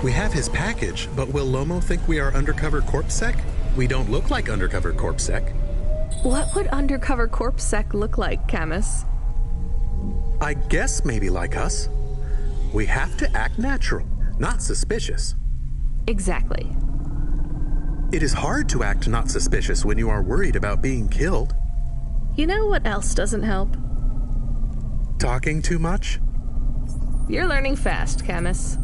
We have his package, but will Lomo think we are undercover corpsec? We don't look like undercover corpsec. What would undercover corpsec look like, Camus? I guess maybe like us. We have to act natural, not suspicious. Exactly. It is hard to act not suspicious when you are worried about being killed. You know what else doesn't help? Talking too much? You're learning fast, Camus.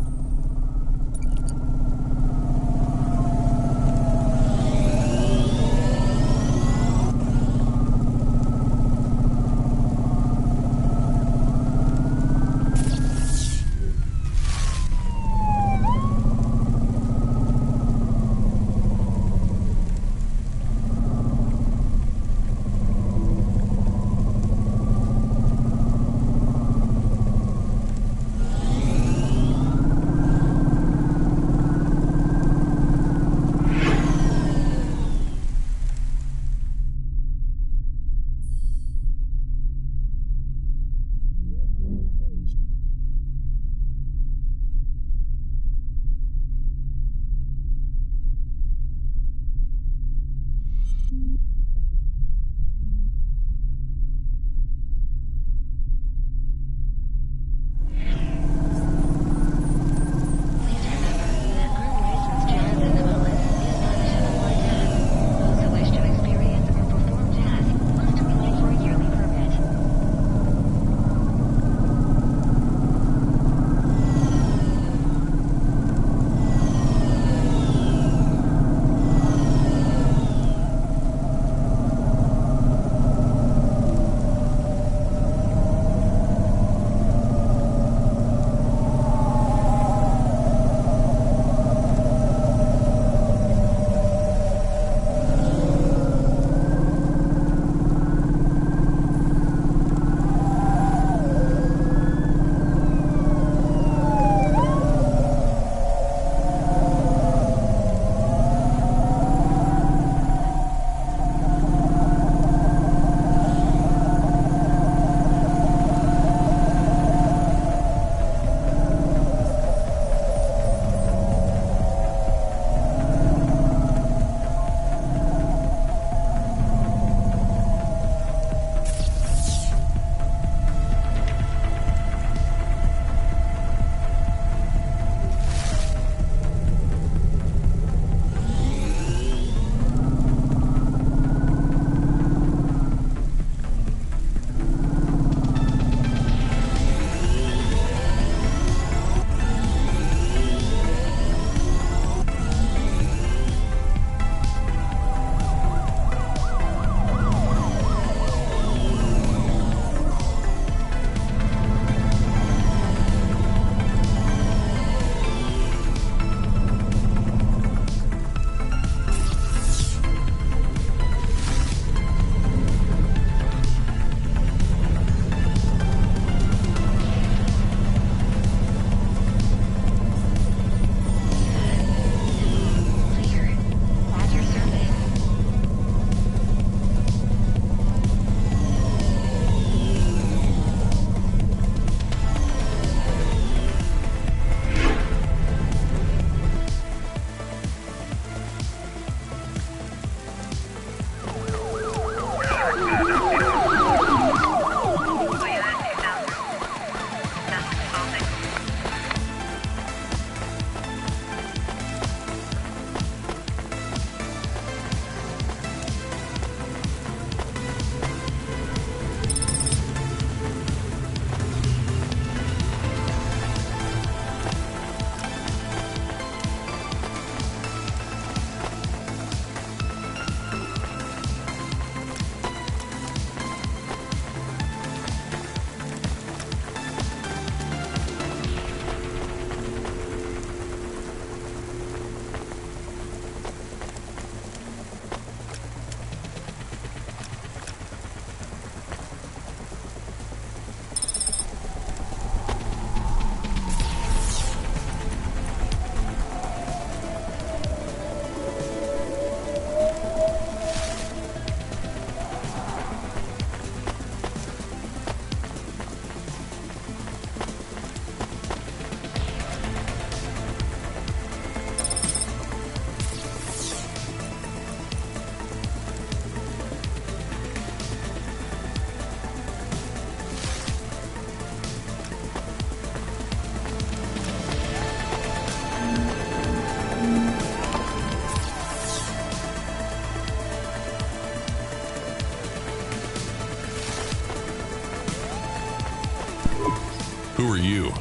Who are you?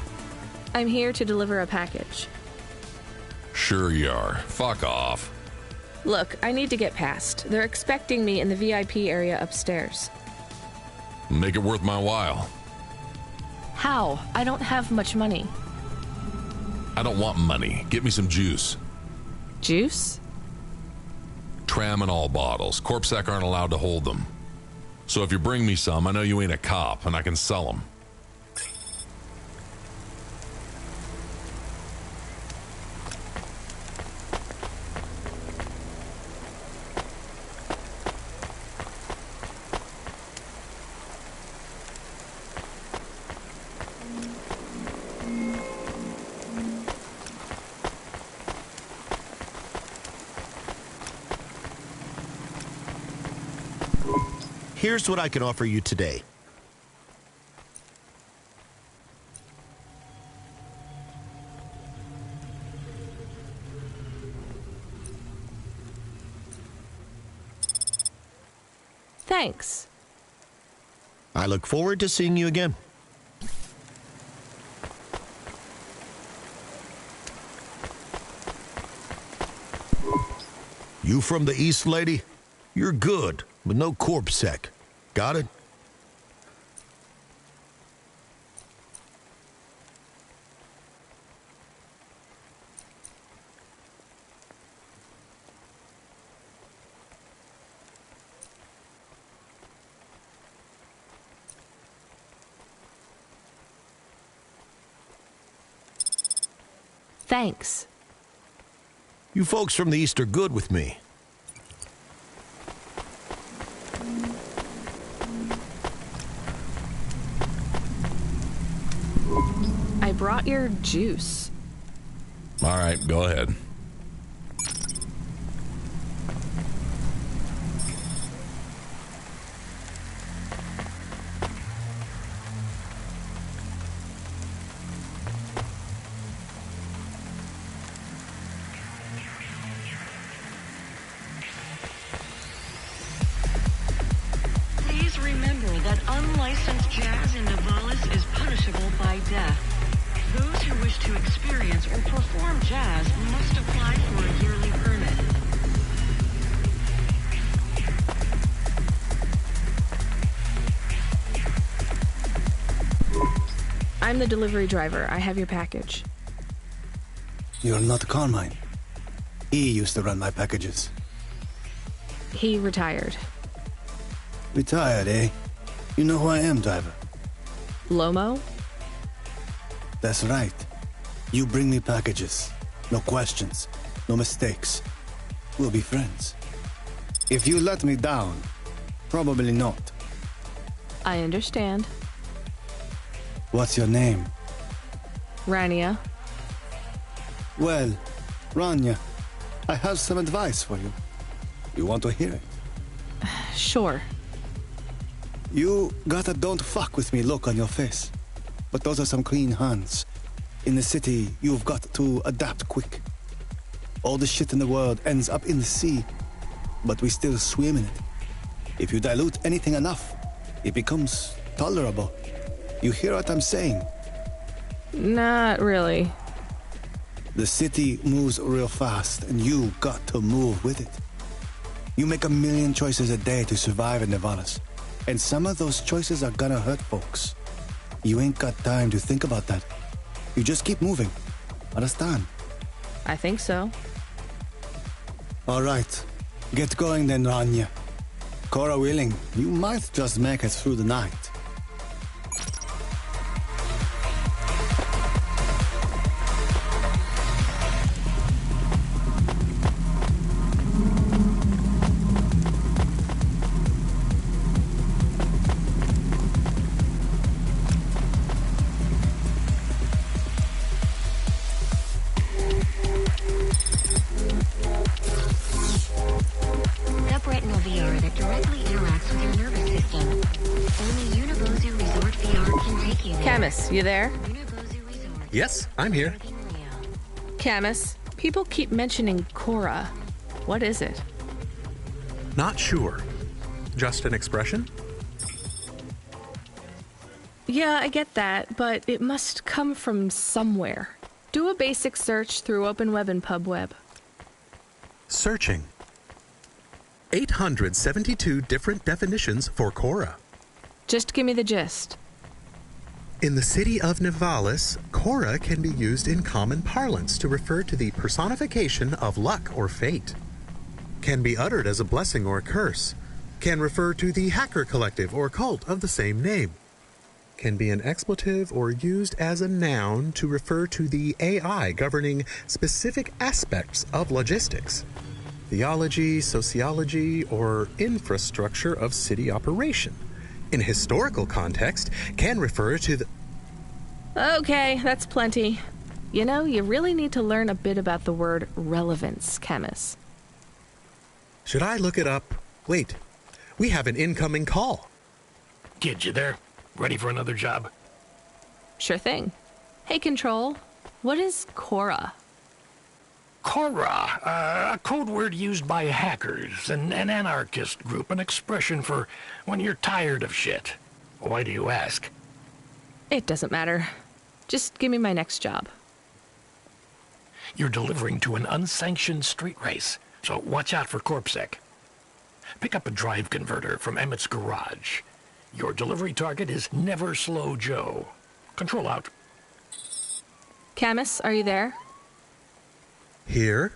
I'm here to deliver a package. Sure you are. Fuck off. Look, I need to get past. They're expecting me in the VIP area upstairs. Make it worth my while. How? I don't have much money. I don't want money. Get me some juice. Juice? Tramadol bottles. Corpsec aren't allowed to hold them. So if you bring me some, I know you ain't a cop, and I can sell them. Here's what I can offer you today. Thanks. I look forward to seeing you again. You from the East, lady? You're good, but no corpsec. Got it? Thanks. You folks from the East are good with me. I brought your juice. All right, go ahead. Please remember that unlicensed jazz in Navalis is punishable by death. Those who wish to experience or perform jazz must apply for a yearly permit. I'm the delivery driver. I have your package. You're not Carmine. He used to run my packages. He retired. Retired, eh? You know who I am, driver? Lomo? That's right. You bring me packages. No questions. No mistakes. We'll be friends. If you let me down, probably not. I understand. What's your name? Rania. Well, Rania, I have some advice for you. You want to hear it? Sure. You got a don't fuck with me look on your face. But those are some clean hands. In the city, you've got to adapt quick. All the shit in the world ends up in the sea, but we still swim in it. If you dilute anything enough, it becomes tolerable. You hear what I'm saying? Not really. The city moves real fast, and you got to move with it. You make a million choices a day to survive in Navalis, and some of those choices are gonna hurt folks. You ain't got time to think about that. You just keep moving. Understand? I think so. All right. Get going then, Rania. Cora willing, you might just make it through the night. You there? Yes, I'm here. Camus, people keep mentioning Cora. What is it? Not sure. Just an expression? Yeah, I get that, but it must come from somewhere. Do a basic search through Open Web and PubWeb. Searching. 872 different definitions for Cora. Just give me the gist. In the city of Nivalis, Cora can be used in common parlance to refer to the personification of luck or fate. Can be uttered as a blessing or a curse. Can refer to the hacker collective or cult of the same name. Can be an expletive or used as a noun to refer to the AI governing specific aspects of logistics, theology, sociology, or infrastructure of city operation. In a historical context, can refer to the... Okay, that's plenty. You know, you really need to learn a bit about the word relevance, Camus. Should I look it up? Wait, we have an incoming call. Kid, you there? Ready for another job? Sure thing. Hey, Control, what is Cora? Cora, a code word used by hackers, an anarchist group, an expression for when you're tired of shit. Why do you ask? It doesn't matter. Just give me my next job. You're delivering to an unsanctioned street race, so watch out for CorpSec. Pick up a drive converter from Emmett's garage. Your delivery target is Never Slow Joe. Control out. Camus, are you there? Here?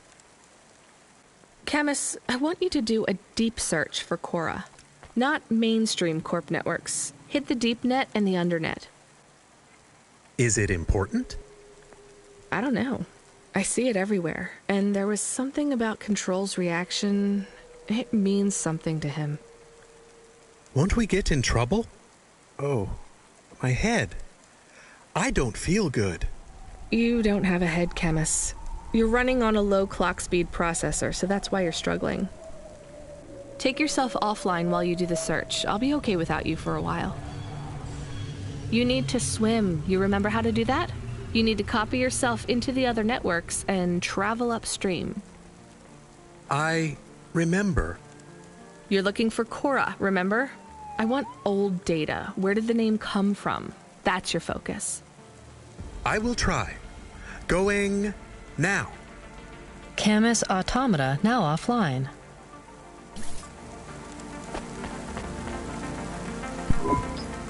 Camus, I want you to do a deep search for Cora. Not mainstream corp networks. Hit the deep net and the undernet. Is it important? I don't know. I see it everywhere. And there was something about Control's reaction. It means something to him. Won't we get in trouble? Oh, my head. I don't feel good. You don't have a head, Camus. You're running on a low clock speed processor, so that's why you're struggling. Take yourself offline while you do the search. I'll be okay without you for a while. You need to swim. You remember how to do that? You need to copy yourself into the other networks and travel upstream. I remember. You're looking for Cora, remember? I want old data. Where did the name come from? That's your focus. I will try. Going now. Camus Automata now offline.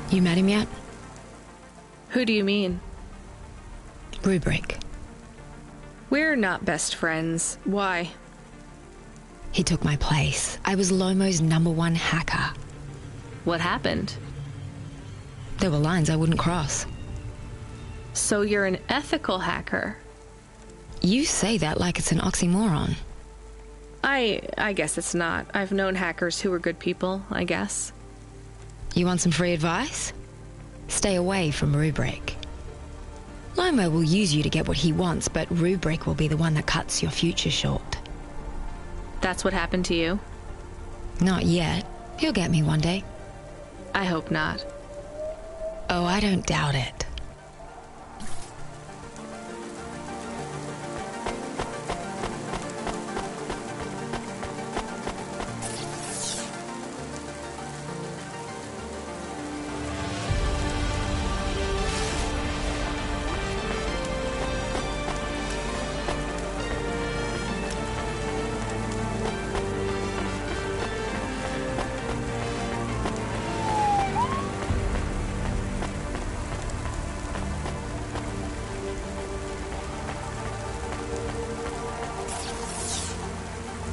You met him yet? Who do you mean? Rubric. We're not best friends. Why? He took my place. I was Lomo's #1 hacker. What happened? There were lines I wouldn't cross. So you're an ethical hacker? You say that like it's an oxymoron. I guess it's not. I've known hackers who were good people, I guess. You want some free advice? Stay away from Rubric. Lomo will use you to get what he wants, but Rubric will be the one that cuts your future short. That's what happened to you? Not yet. He'll get me one day. I hope not. Oh, I don't doubt it.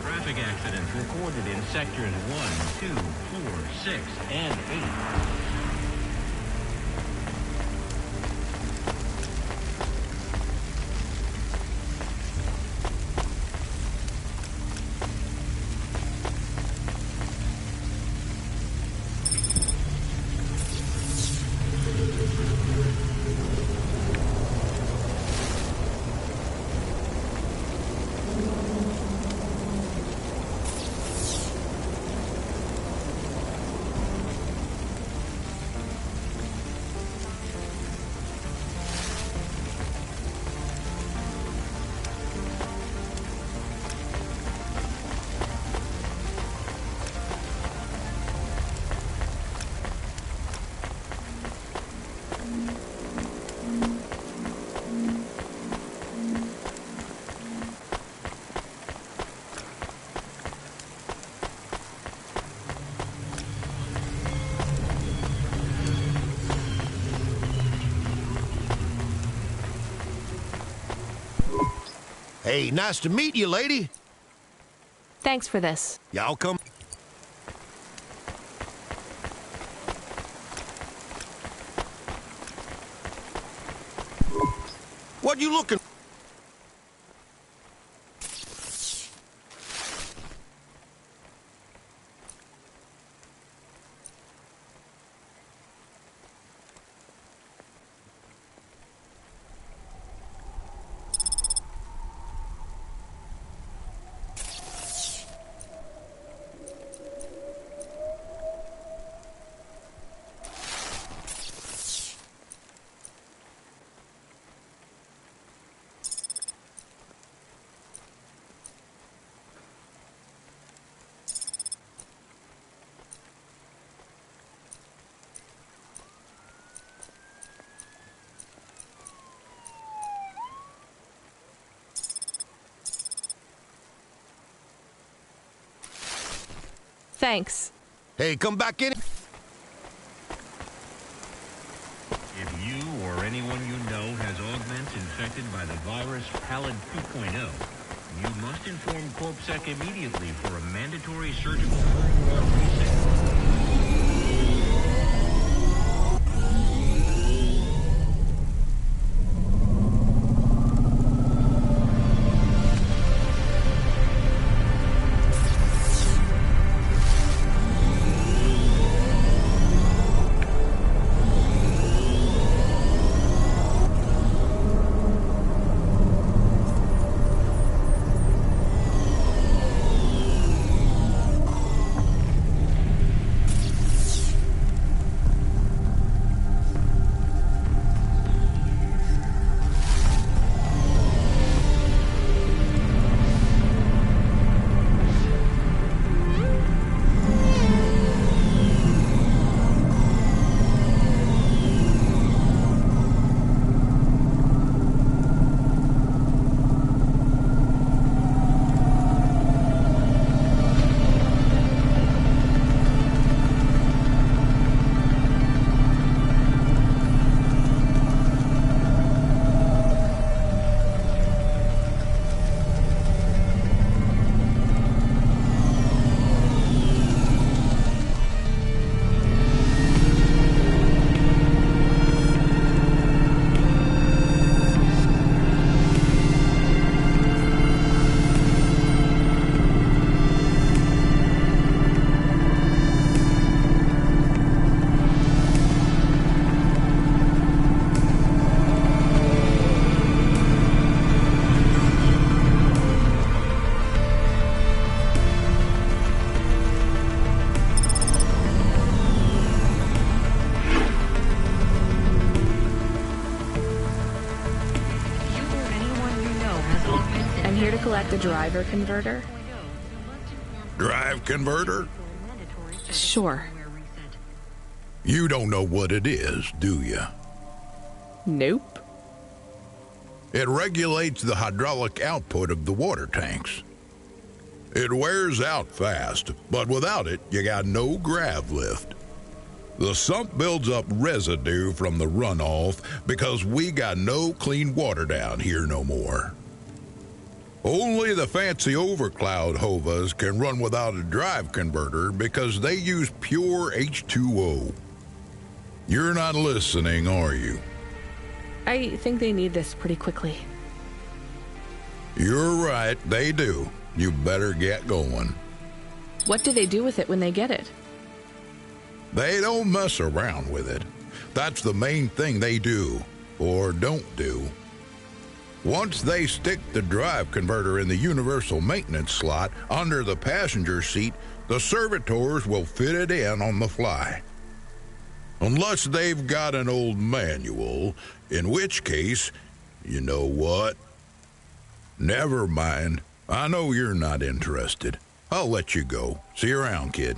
Traffic accidents reported in sectors 1, 2, 4, 6, and 8. Hey, nice to meet you, lady. Thanks for this. Y'all come. What you looking? Thanks. Hey, come back in. If you or anyone you know has augments infected by the virus Pallid 2.0, you must inform CorpSec immediately for a mandatory surgical firmware reset. The driver converter? Drive converter? Sure. You don't know what it is, do you? Nope. It regulates the hydraulic output of the water tanks. It wears out fast, but without it, you got no grav lift. The sump builds up residue from the runoff because we got no clean water down here no more. Only the fancy overcloud hovas can run without a drive converter because they use pure H2O. You're not listening, are you? I think they need this pretty quickly. You're right, they do. You better get going. What do they do with it when they get it? They don't mess around with it. That's the main thing they do, or don't do. Once they stick the drive converter in the universal maintenance slot under the passenger seat, the servitors will fit it in on the fly. Unless they've got an old manual, in which case, you know what? Never mind. I know you're not interested. I'll let you go. See you around, kid.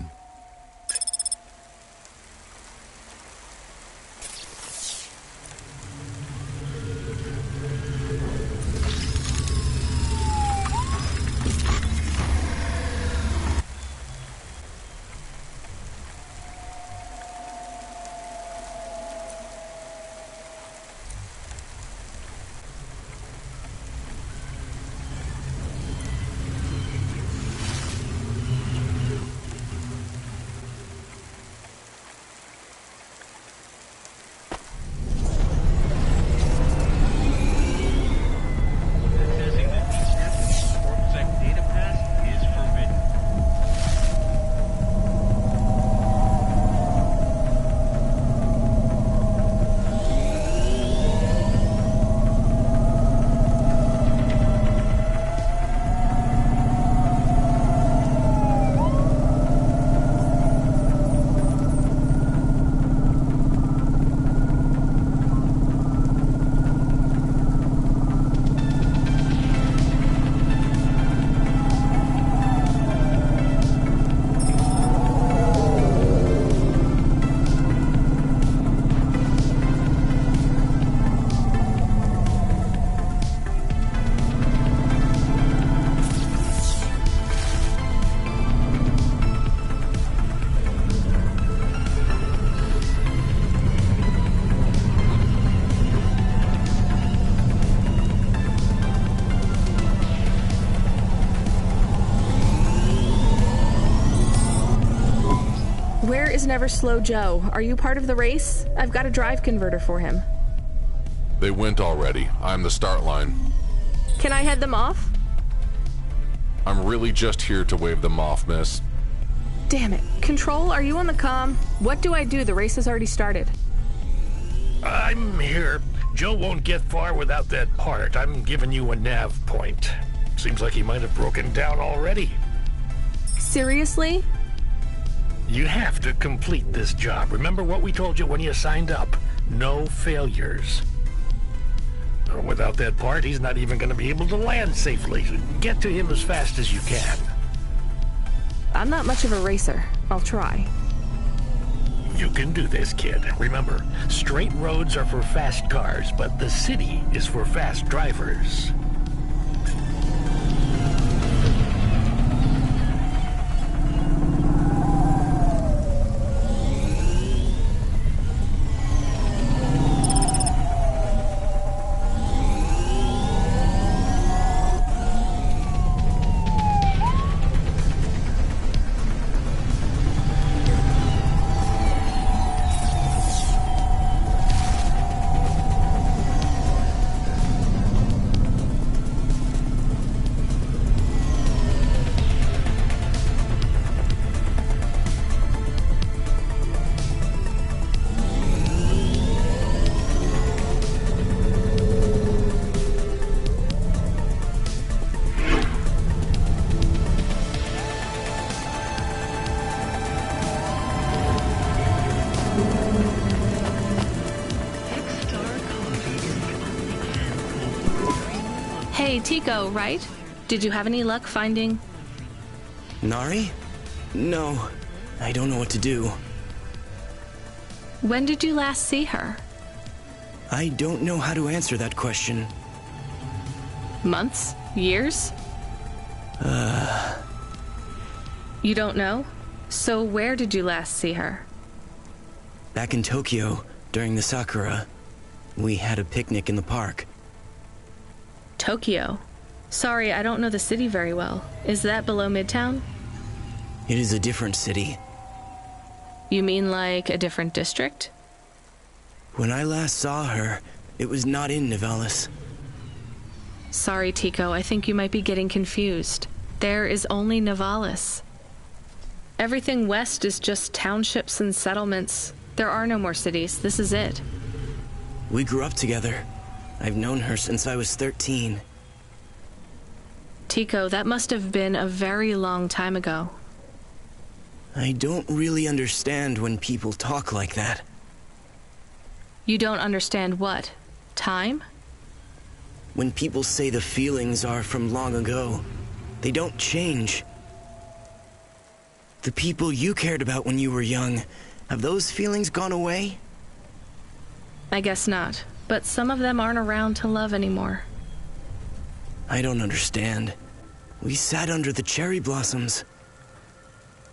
Cars never slow Joe. Are you part of the race? I've got a drive converter for him. They went already. I'm the start line. Can I head them off? I'm really just here to wave them off, miss. Damn it. Control, are you on the comm? What do I do? The race has already started. I'm here. Joe won't get far without that part. I'm giving you a nav point. Seems like he might have broken down already. Seriously? You have to complete this job. Remember what we told you when you signed up? No failures. Without that part, he's not even going to be able to land safely. Get to him as fast as you can. I'm not much of a racer. I'll try. You can do this, kid. Remember, straight roads are for fast cars, but the city is for fast drivers. Hey, Tico, right? Did you have any luck finding... Nari? No. I don't know what to do. When did you last see her? I don't know how to answer that question. Months? Years? You don't know? So where did you last see her? Back in Tokyo, during the Sakura. We had a picnic in the park. Tokyo? Sorry, I don't know the city very well. Is that below Midtown? It is a different city. You mean like a different district? When I last saw her, it was not in Nivalis. Sorry, Tico, I think you might be getting confused. There is only Nivalis. Everything west is just townships and settlements. There are no more cities. This is it. We grew up together. I've known her since I was 13. Tico, that must have been a very long time ago. I don't really understand when people talk like that. You don't understand what? Time? When people say the feelings are from long ago, they don't change. The people you cared about when you were young, have those feelings gone away? I guess not, but some of them aren't around to love anymore. I don't understand. We sat under the cherry blossoms.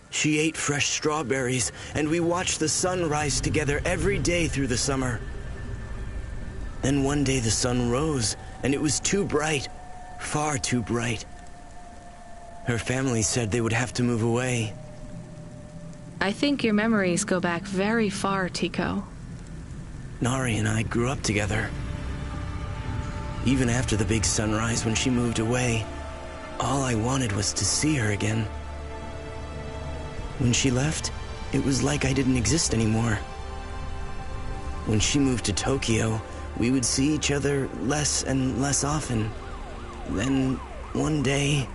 She ate fresh strawberries, and we watched the sun rise together every day through the summer. Then one day the sun rose, and it was too bright, far too bright. Her family said they would have to move away. I think your memories go back very far, Tico. Nari and I grew up together. Even after the big sunrise when she moved away, all I wanted was to see her again. When she left, it was like I didn't exist anymore. When she moved to Tokyo, we would see each other less and less often. Then, one day...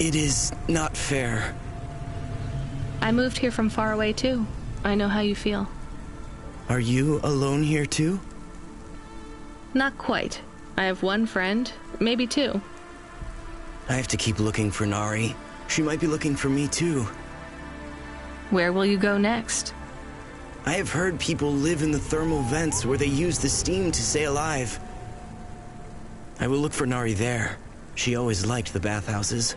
It is not fair. I moved here from far away, too. I know how you feel. Are you alone here, too? Not quite. I have one friend, maybe two. I have to keep looking for Nari. She might be looking for me, too. Where will you go next? I have heard people live in the thermal vents where they use the steam to stay alive. I will look for Nari there. She always liked the bathhouses.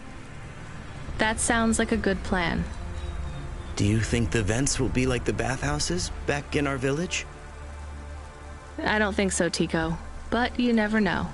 That sounds like a good plan. Do you think the vents will be like the bathhouses back in our village? I don't think so, Tico. But you never know.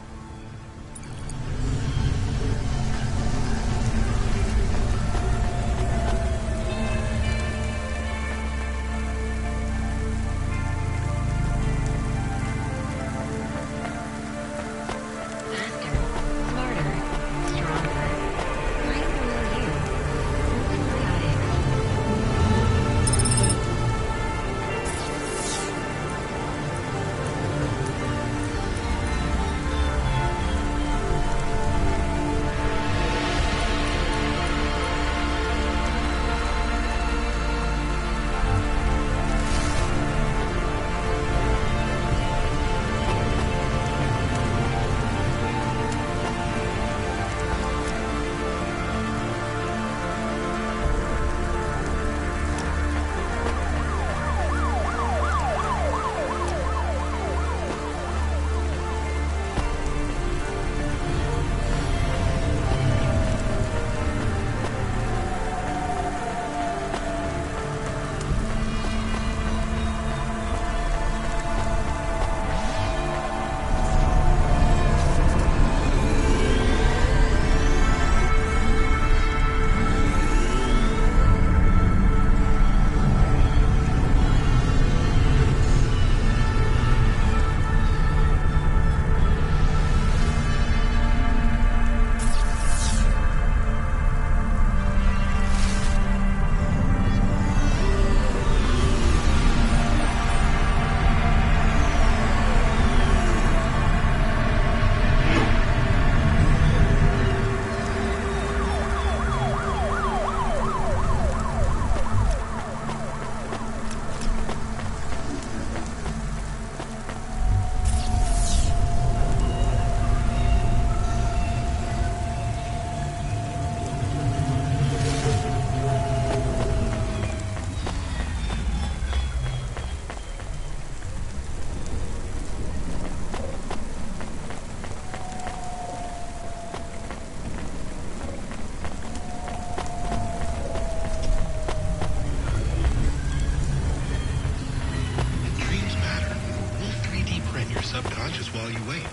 subconscious while you wait.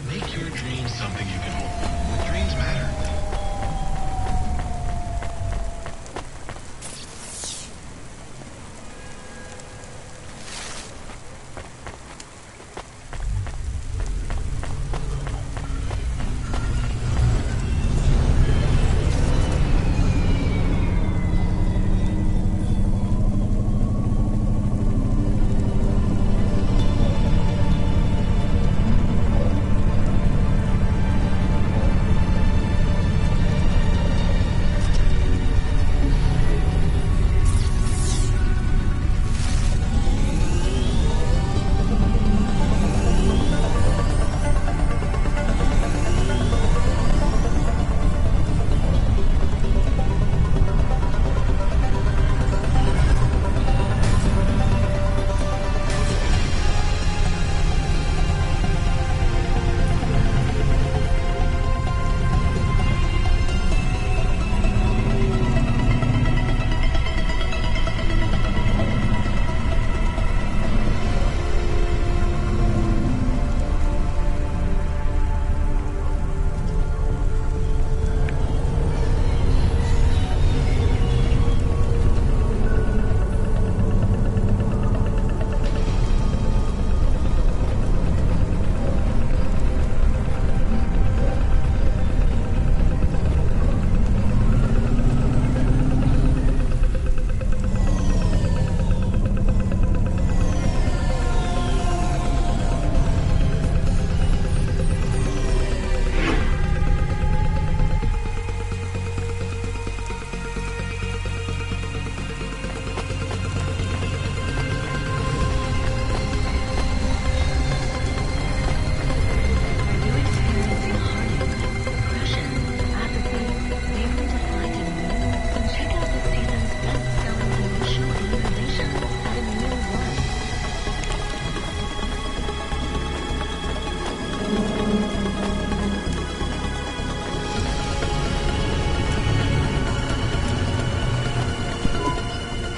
Make your dreams something you can hold. Dreams matter.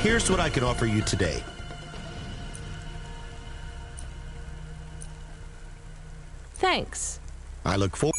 Here's what I can offer you today. Thanks. I look forward.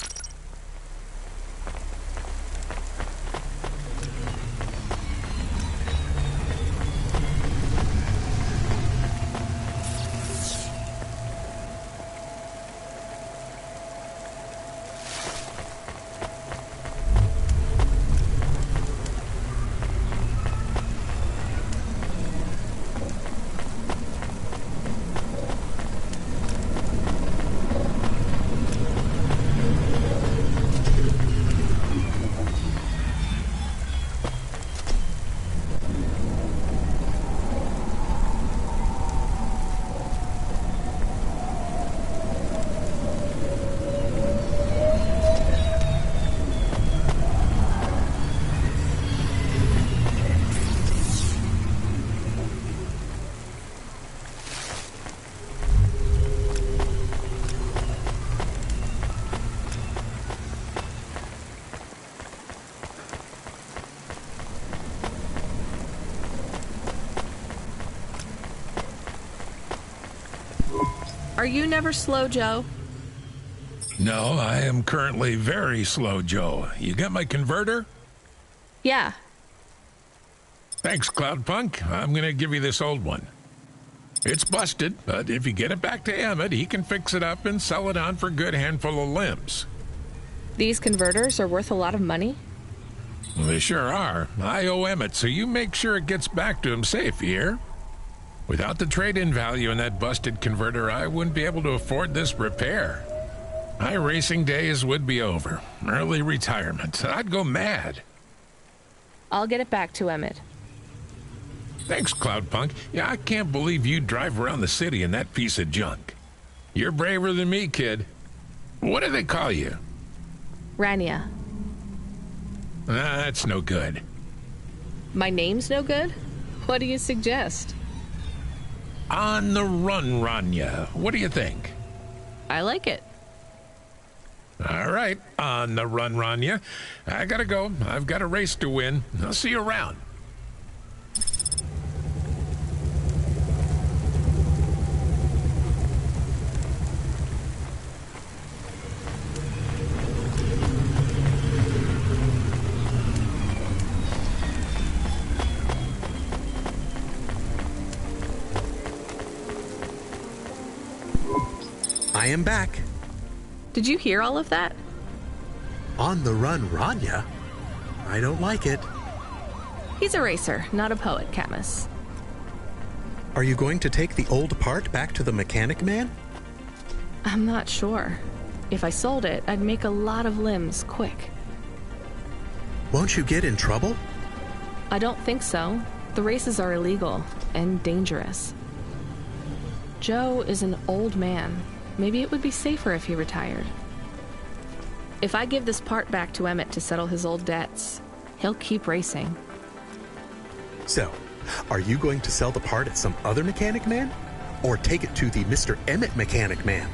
Are you never slow, Joe? No, I am currently very slow, Joe. You got my converter? Yeah. Thanks, Cloudpunk. I'm gonna give you this old one. It's busted, but if you get it back to Emmett, he can fix it up and sell it on for a good handful of limbs. These converters are worth a lot of money? Well, they sure are. I owe Emmett, so you make sure it gets back to him safe, you hear? Without the trade-in value in that busted converter, I wouldn't be able to afford this repair. My racing days would be over. Early retirement. I'd go mad. I'll get it back to Emmett. Thanks, Cloudpunk. Yeah, I can't believe you drive around the city in that piece of junk. You're braver than me, kid. What do they call you? Rania. That's no good. My name's no good? What do you suggest? On the run, Rania. What do you think? I like it. All right, on the run, Rania. I gotta go. I've got a race to win. I'll see you around. I am back. Did you hear all of that? On the run, Rania? I don't like it. He's a racer, not a poet, Camus. Are you going to take the old part back to the mechanic man? I'm not sure. If I sold it, I'd make a lot of limbs quick. Won't you get in trouble? I don't think so. The races are illegal and dangerous. Joe is an old man. Maybe it would be safer if he retired. If I give this part back to Emmett to settle his old debts, he'll keep racing. So, are you going to sell the part at some other mechanic man? Or take it to the Mr. Emmett mechanic man?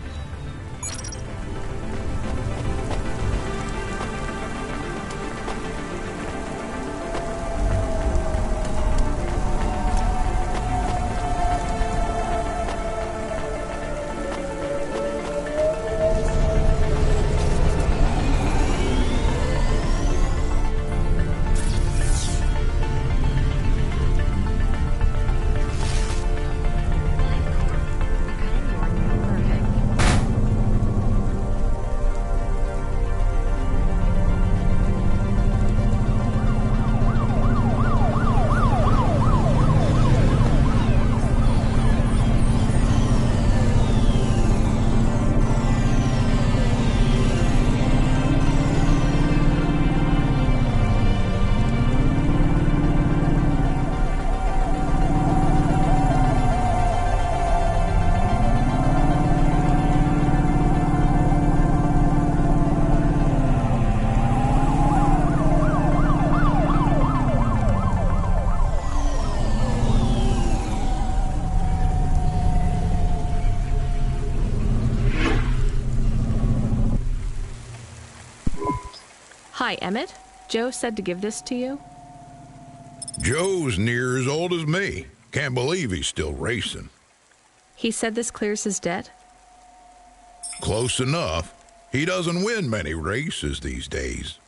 Hi, Emmett. Joe said to give this to you. Joe's near as old as me. Can't believe he's still racing. He said this clears his debt? Close enough. He doesn't win many races these days.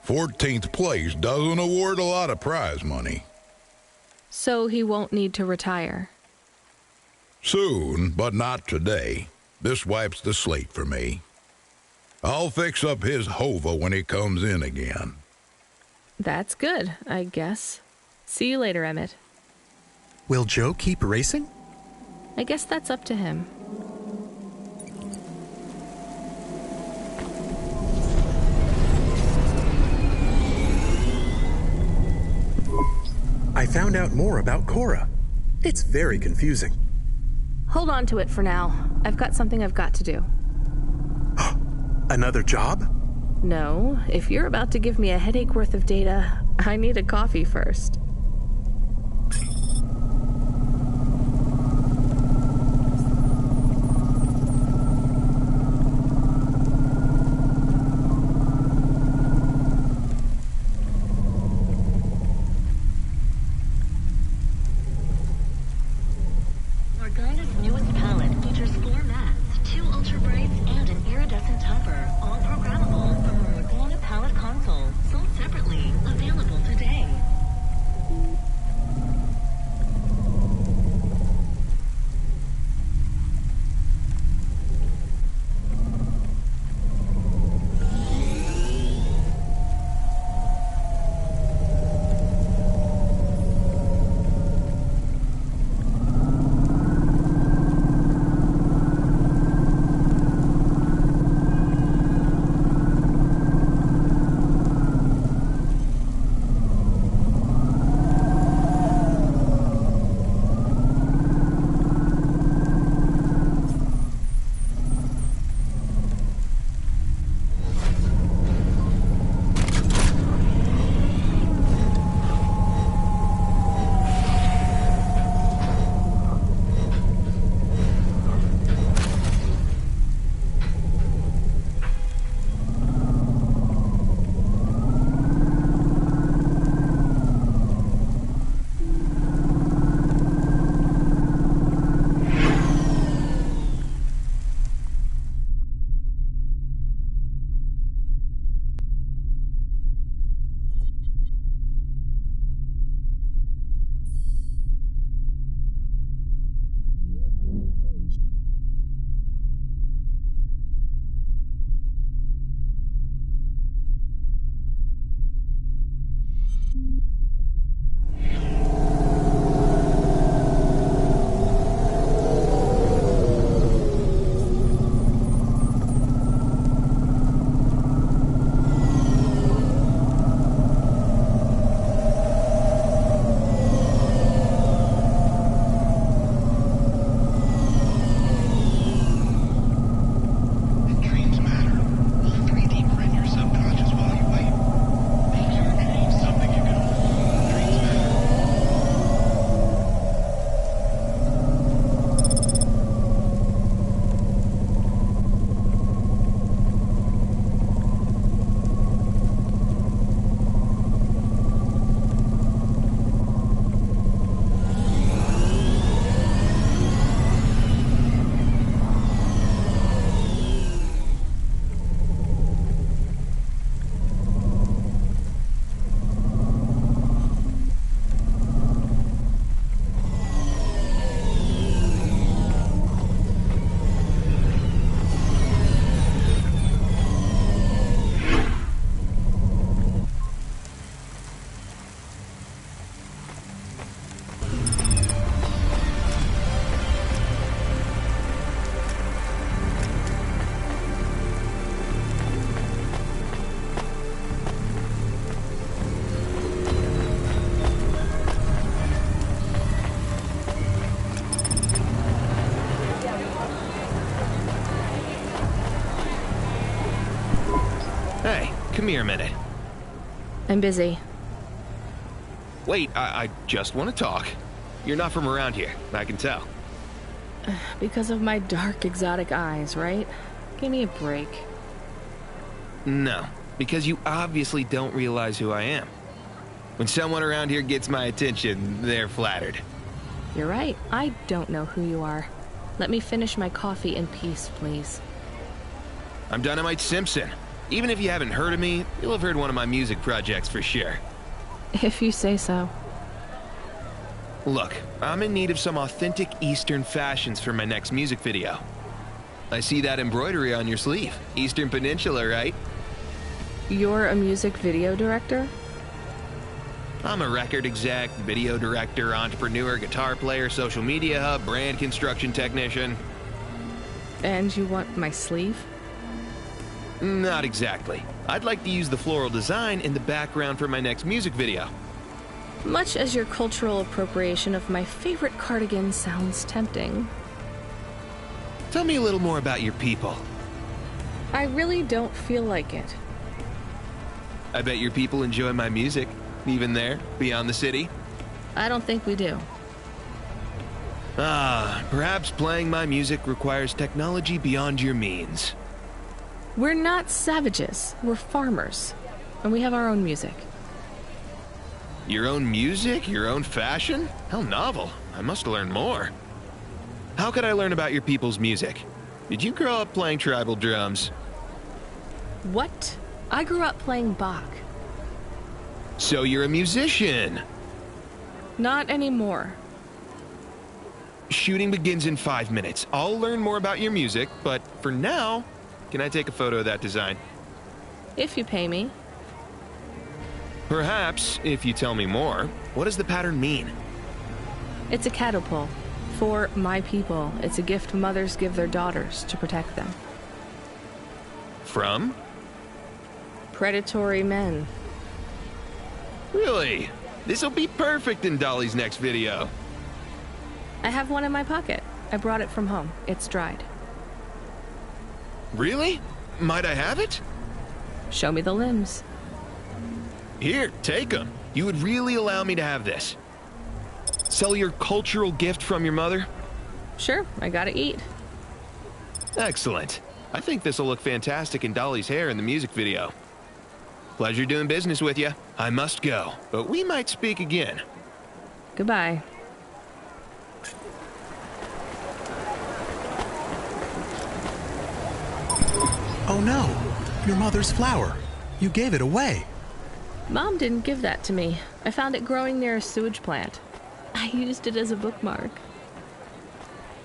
14th place doesn't award a lot of prize money. So he won't need to retire. Soon, but not today. This wipes the slate for me. I'll fix up his hova when he comes in again. That's good, I guess. See you later, Emmett. Will Joe keep racing? I guess that's up to him. I found out more about Cora. It's very confusing. Hold on to it for now. I've got something I've got to do. Another job? No, if you're about to give me a headache worth of data, I need a coffee first. Organa's newest palette features 4 mattes, 2 ultra brights, and an iridescent topper, all programmable from our Organa palette console, sold separately, available today. come here a minute. I'm busy. Wait, I just want to talk. You're not from around here, I can tell. Because of my dark, exotic eyes, right? Give me a break. No, because you obviously don't realize who I am. When someone around here gets my attention, they're flattered. You're right. I don't know who you are. Let me finish my coffee in peace, please. I'm Dynamite Simpson. Even if you haven't heard of me, you'll have heard one of my music projects for sure. If you say so. Look, I'm in need of some authentic Eastern fashions for my next music video. I see that embroidery on your sleeve. Eastern Peninsula, right? You're a music video director? I'm a record exec, video director, entrepreneur, guitar player, social media hub, brand construction technician. And you want my sleeve? Not exactly. I'd like to use the floral design in the background for my next music video. Much as your cultural appropriation of my favorite cardigan sounds tempting. Tell me a little more about your people. I really don't feel like it. I bet your people enjoy my music. Even there, beyond the city? I don't think we do. Perhaps playing my music requires technology beyond your means. We're not savages. We're farmers. And we have our own music. Your own music? Your own fashion? How novel. I must learn more. How could I learn about your people's music? Did you grow up playing tribal drums? What? I grew up playing Bach. So you're a musician? Not anymore. Shooting begins in 5 minutes. I'll learn more about your music, but for now, can I take a photo of that design? If you pay me. Perhaps, if you tell me more. What does the pattern mean? It's a catapult. For my people. It's a gift mothers give their daughters to protect them. From? Predatory men. Really? This'll be perfect in Dolly's next video. I have one in my pocket. I brought it from home. It's dried. Really? Might I have it? Show me the limbs. Here, take them. You would really allow me to have this? Sell your cultural gift from your mother? Sure, I gotta eat. Excellent. I think this'll look fantastic in Dolly's hair in the music video. Pleasure doing business with you. I must go, but we might speak again. Goodbye. Oh no, your mother's flower. You gave it away. Mom didn't give that to me. I found it growing near a sewage plant. I used it as a bookmark.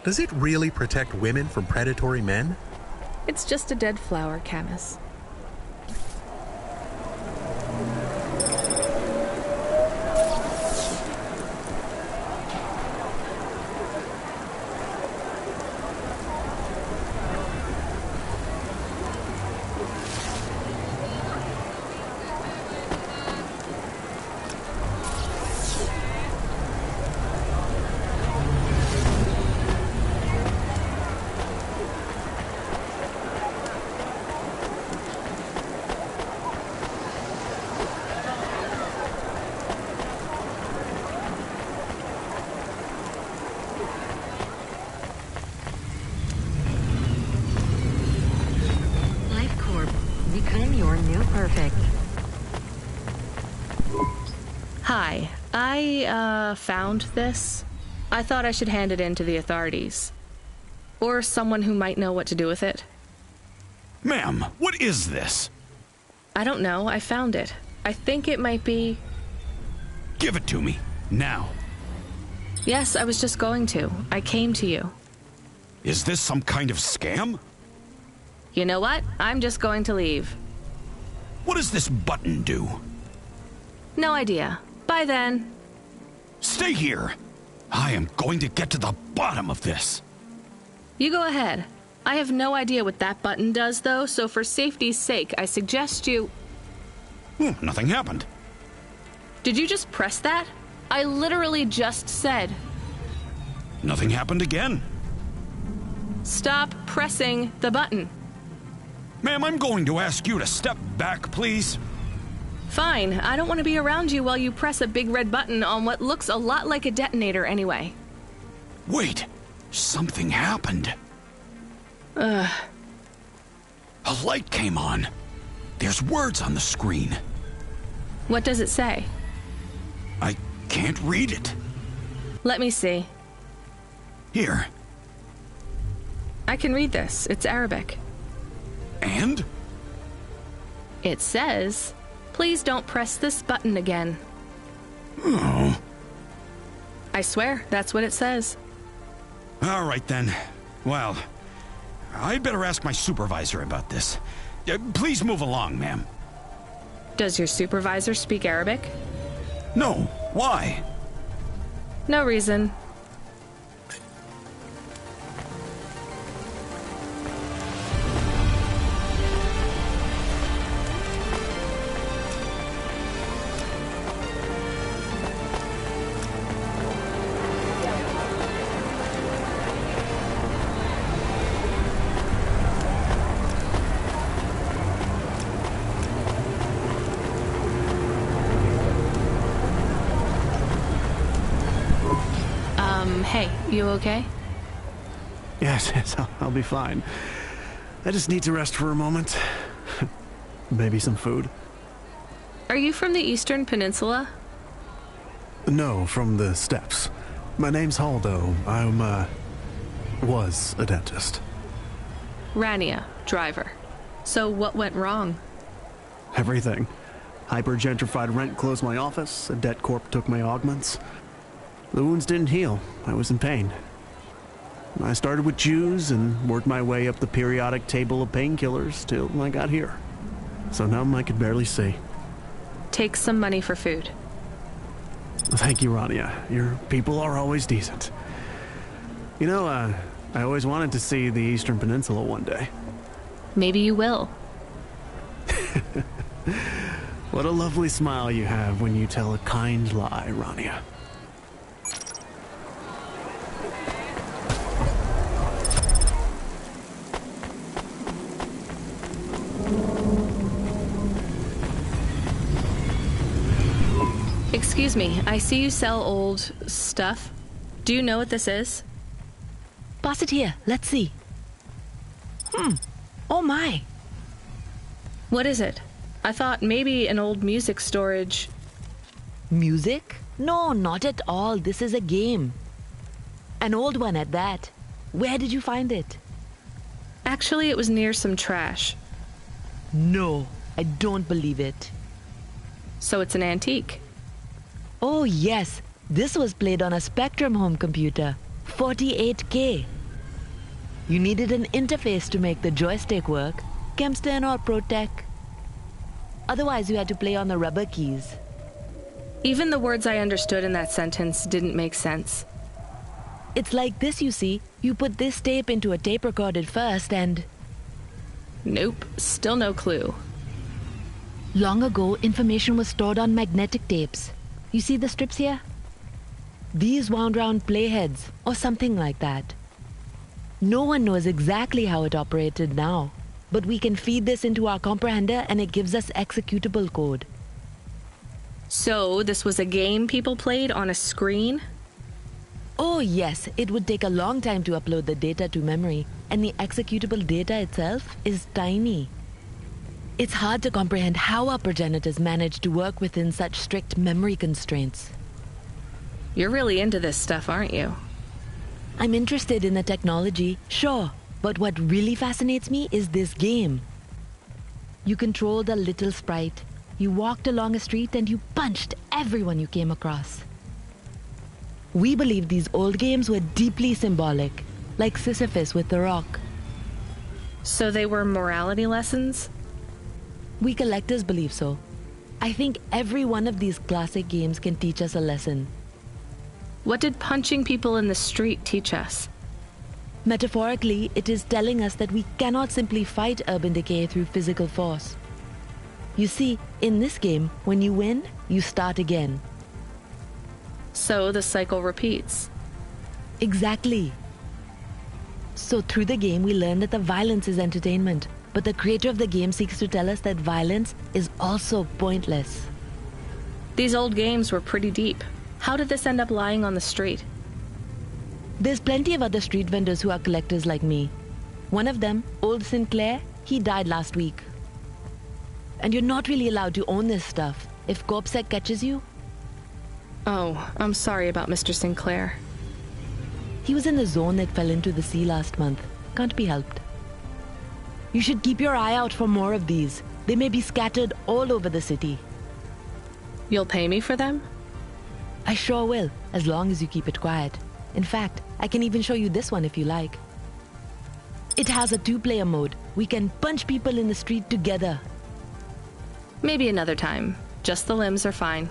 Does it really protect women from predatory men? It's just a dead flower, Camus. Become your new perfect. Hi, I found this. I thought I should hand it in to the authorities. Or someone who might know what to do with it. Ma'am, what is this? I don't know, I found it. I think it might be... Give it to me, now. Yes, I was just going to. I came to you. Is this some kind of scam? You know what? I'm just going to leave. What does this button do? No idea. Bye then. Stay here. I am going to get to the bottom of this. You go ahead. I have no idea what that button does, though, so for safety's sake, I suggest you... Nothing happened. Did you just press that? I literally just said... Nothing happened again. Stop pressing the button. Ma'am, I'm going to ask you to step back, please. Fine, I don't want to be around you while you press a big red button on what looks a lot like a detonator anyway. Wait, something happened. A light came on. There's words on the screen. What does it say? I can't read it. Let me see. Here. I can read this. It's Arabic. And? It says, "Please don't press this button again." Oh. I swear, that's what it says. All right then. Well, I'd better ask my supervisor about this. Please move along, ma'am. Does your supervisor speak Arabic? No. Why? No reason. Hey, you okay? Yes, I'll be fine. I just need to rest for a moment. Maybe some food. Are you from the Eastern Peninsula? No, from the steppes. My name's Haldo. Was a dentist. Rania, driver. So what went wrong? Everything. Hyper-gentrified rent closed my office, a debt corp took my augments. The wounds didn't heal. I was in pain. I started with Jews and worked my way up the periodic table of painkillers till I got here. So numb I could barely see. Take some money for food. Thank you, Rania. Your people are always decent. You know, I always wanted to see the Eastern Peninsula one day. Maybe you will. What a lovely smile you have when you tell a kind lie, Rania. Excuse me, I see you sell old stuff. Do you know what this is? Pass it here, let's see. Oh my. What is it? I thought maybe an old music storage. Music? No, not at all. This is a game. An old one at that. Where did you find it? Actually, it was near some trash. No, I don't believe it. So it's an antique? Oh yes, this was played on a Spectrum home computer. 48K. You needed an interface to make the joystick work. Kempston or ProTech. Otherwise you had to play on the rubber keys. Even the words I understood in that sentence didn't make sense. It's like this, you see. You put this tape into a tape recorded first and... Nope, still no clue. Long ago, information was stored on magnetic tapes. You see the strips here? These wound round playheads, or something like that. No one knows exactly how it operated now, but we can feed this into our comprehender and it gives us executable code. So, this was a game people played on a screen? Oh yes, it would take a long time to upload the data to memory, and the executable data itself is tiny. It's hard to comprehend how our progenitors managed to work within such strict memory constraints. You're really into this stuff, aren't you? I'm interested in the technology, sure, but what really fascinates me is this game. You controlled a little sprite. You walked along a street and you punched everyone you came across. We believe these old games were deeply symbolic, like Sisyphus with the rock. So they were morality lessons? We collectors believe so. I think every one of these classic games can teach us a lesson. What did punching people in the street teach us? Metaphorically, it is telling us that we cannot simply fight urban decay through physical force. You see, in this game, when you win, you start again. So the cycle repeats. Exactly. So through the game, we learn that the violence is entertainment, but the creator of the game seeks to tell us that violence is also pointless. These old games were pretty deep. How did this end up lying on the street? There's plenty of other street vendors who are collectors like me. One of them, Old Sinclair, he died last week. And you're not really allowed to own this stuff. If CorpSec catches you... Oh, I'm sorry about Mr. Sinclair. He was in the zone that fell into the sea last month. Can't be helped. You should keep your eye out for more of these. They may be scattered all over the city. You'll pay me for them? I sure will, as long as you keep it quiet. In fact, I can even show you this one if you like. It has a 2-player mode. We can punch people in the street together. Maybe another time. Just the limbs are fine.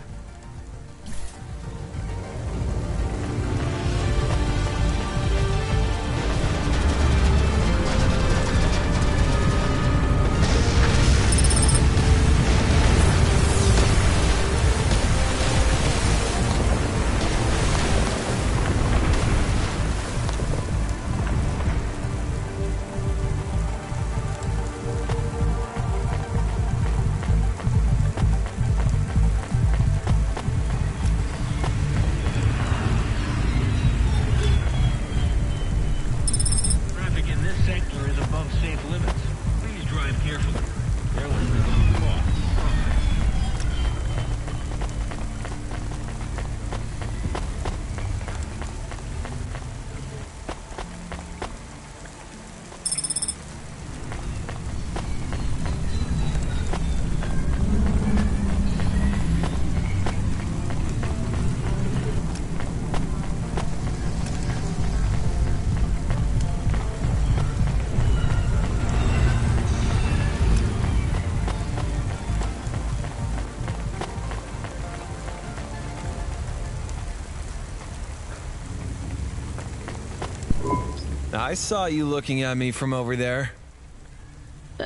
I saw you looking at me from over there.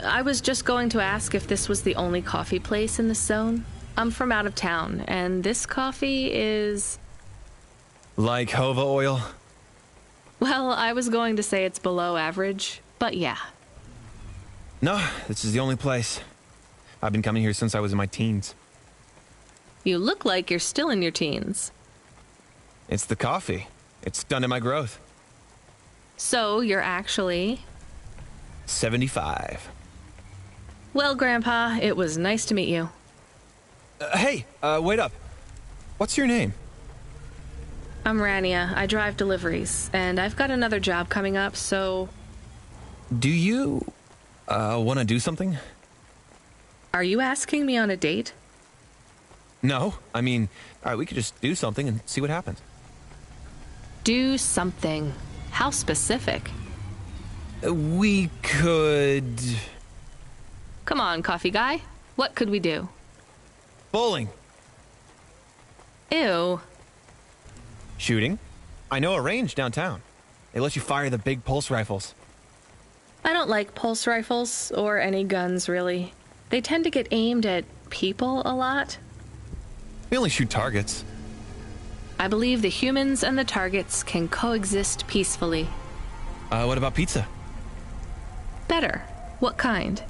I was just going to ask if this was the only coffee place in this zone. I'm from out of town, and this coffee is... Like Hova oil? Well, I was going to say it's below average, but yeah. No, this is the only place. I've been coming here since I was in my teens. You look like you're still in your teens. It's the coffee. It's stunted my growth. So, you're actually... 75. Well, Grandpa, it was nice to meet you. Hey, wait up. What's your name? I'm Rania. I drive deliveries, and I've got another job coming up, so... Do you, want to do something? Are you asking me on a date? No, I mean, we could just do something and see what happens. Do something. How specific? We could... Come on, coffee guy. What could we do? Bowling. Ew. Shooting. I know a range downtown. They let you fire the big pulse rifles. I don't like pulse rifles, or any guns, really. They tend to get aimed at people a lot. We only shoot targets. I believe the humans and the targets can coexist peacefully. What about pizza? Better. What kind?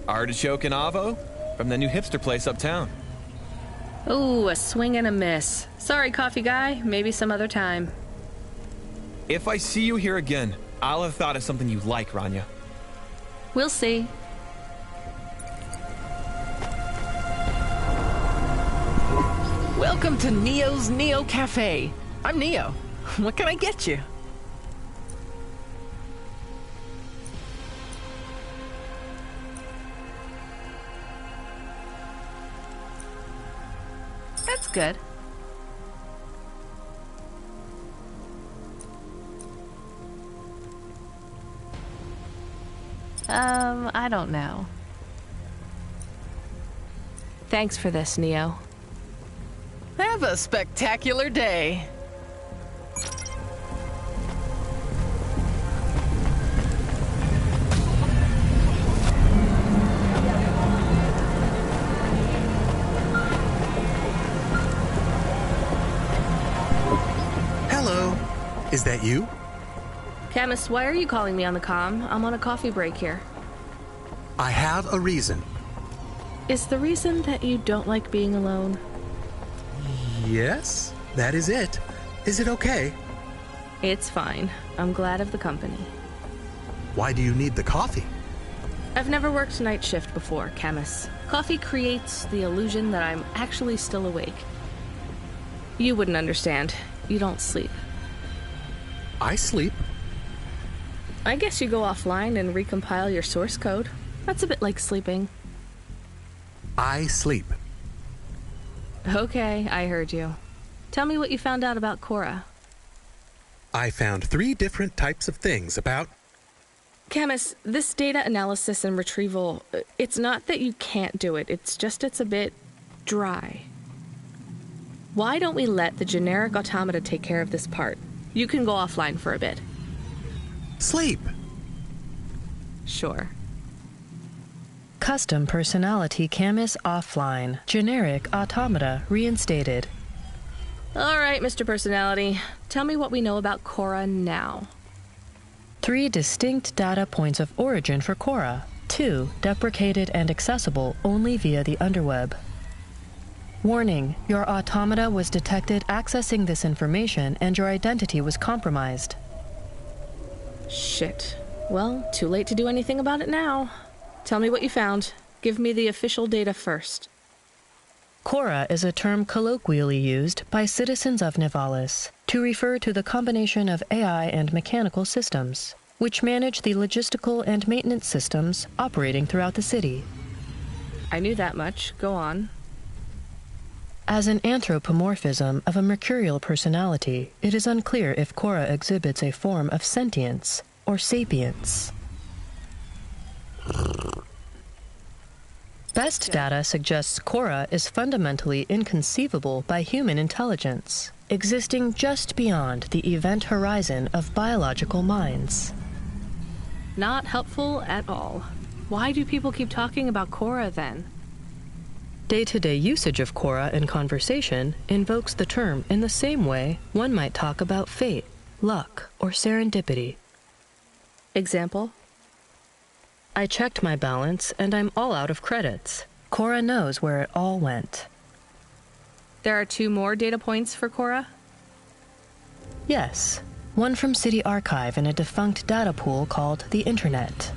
Artichoke and avo from the new hipster place uptown. Ooh, a swing and a miss. Sorry, coffee guy. Maybe some other time. If I see you here again, I'll have thought of something you like, Rania. We'll see. Welcome to Neo's Neo Cafe. I'm Neo. What can I get you? That's good. I don't know. Thanks for this, Neo. Have a spectacular day. Hello. Is that you? Chemist, why are you calling me on the comm? I'm on a coffee break here. I have a reason. Is the reason that you don't like being alone? Yes, that is it. Is it okay? It's fine. I'm glad of the company. Why do you need the coffee? I've never worked night shift before, Camus. Coffee creates the illusion that I'm actually still awake. You wouldn't understand. You don't sleep. I sleep. I guess you go offline and recompile your source code. That's a bit like sleeping. I sleep. Okay, I heard you. Tell me what you found out about Cora. I found 3 different types of things about... Camus, this data analysis and retrieval, it's not that you can't do it, it's just it's a bit dry. Why don't we let the generic automata take care of this part? You can go offline for a bit. Sleep. Sure. Custom personality Camus offline. Generic automata reinstated. All right, Mr. Personality. Tell me what we know about Cora now. 3 distinct data points of origin for Cora. 2 deprecated and accessible only via the underweb. Warning, your automata was detected accessing this information and your identity was compromised. Shit. Well, too late to do anything about it now. Tell me what you found. Give me the official data first. Cora is a term colloquially used by citizens of Nivalis to refer to the combination of AI and mechanical systems, which manage the logistical and maintenance systems operating throughout the city. I knew that much. Go on. As an anthropomorphism of a mercurial personality, it is unclear if Cora exhibits a form of sentience or sapience. Best data suggests Cora is fundamentally inconceivable by human intelligence, existing just beyond the event horizon of biological minds. Not helpful at all. Why do people keep talking about Cora then? Day-to-day usage of Cora in conversation invokes the term in the same way one might talk about fate, luck, or serendipity. Example? I checked my balance and I'm all out of credits. Cora knows where it all went. There are 2 more data points for Cora? Yes. One from City Archive in a defunct data pool called the Internet.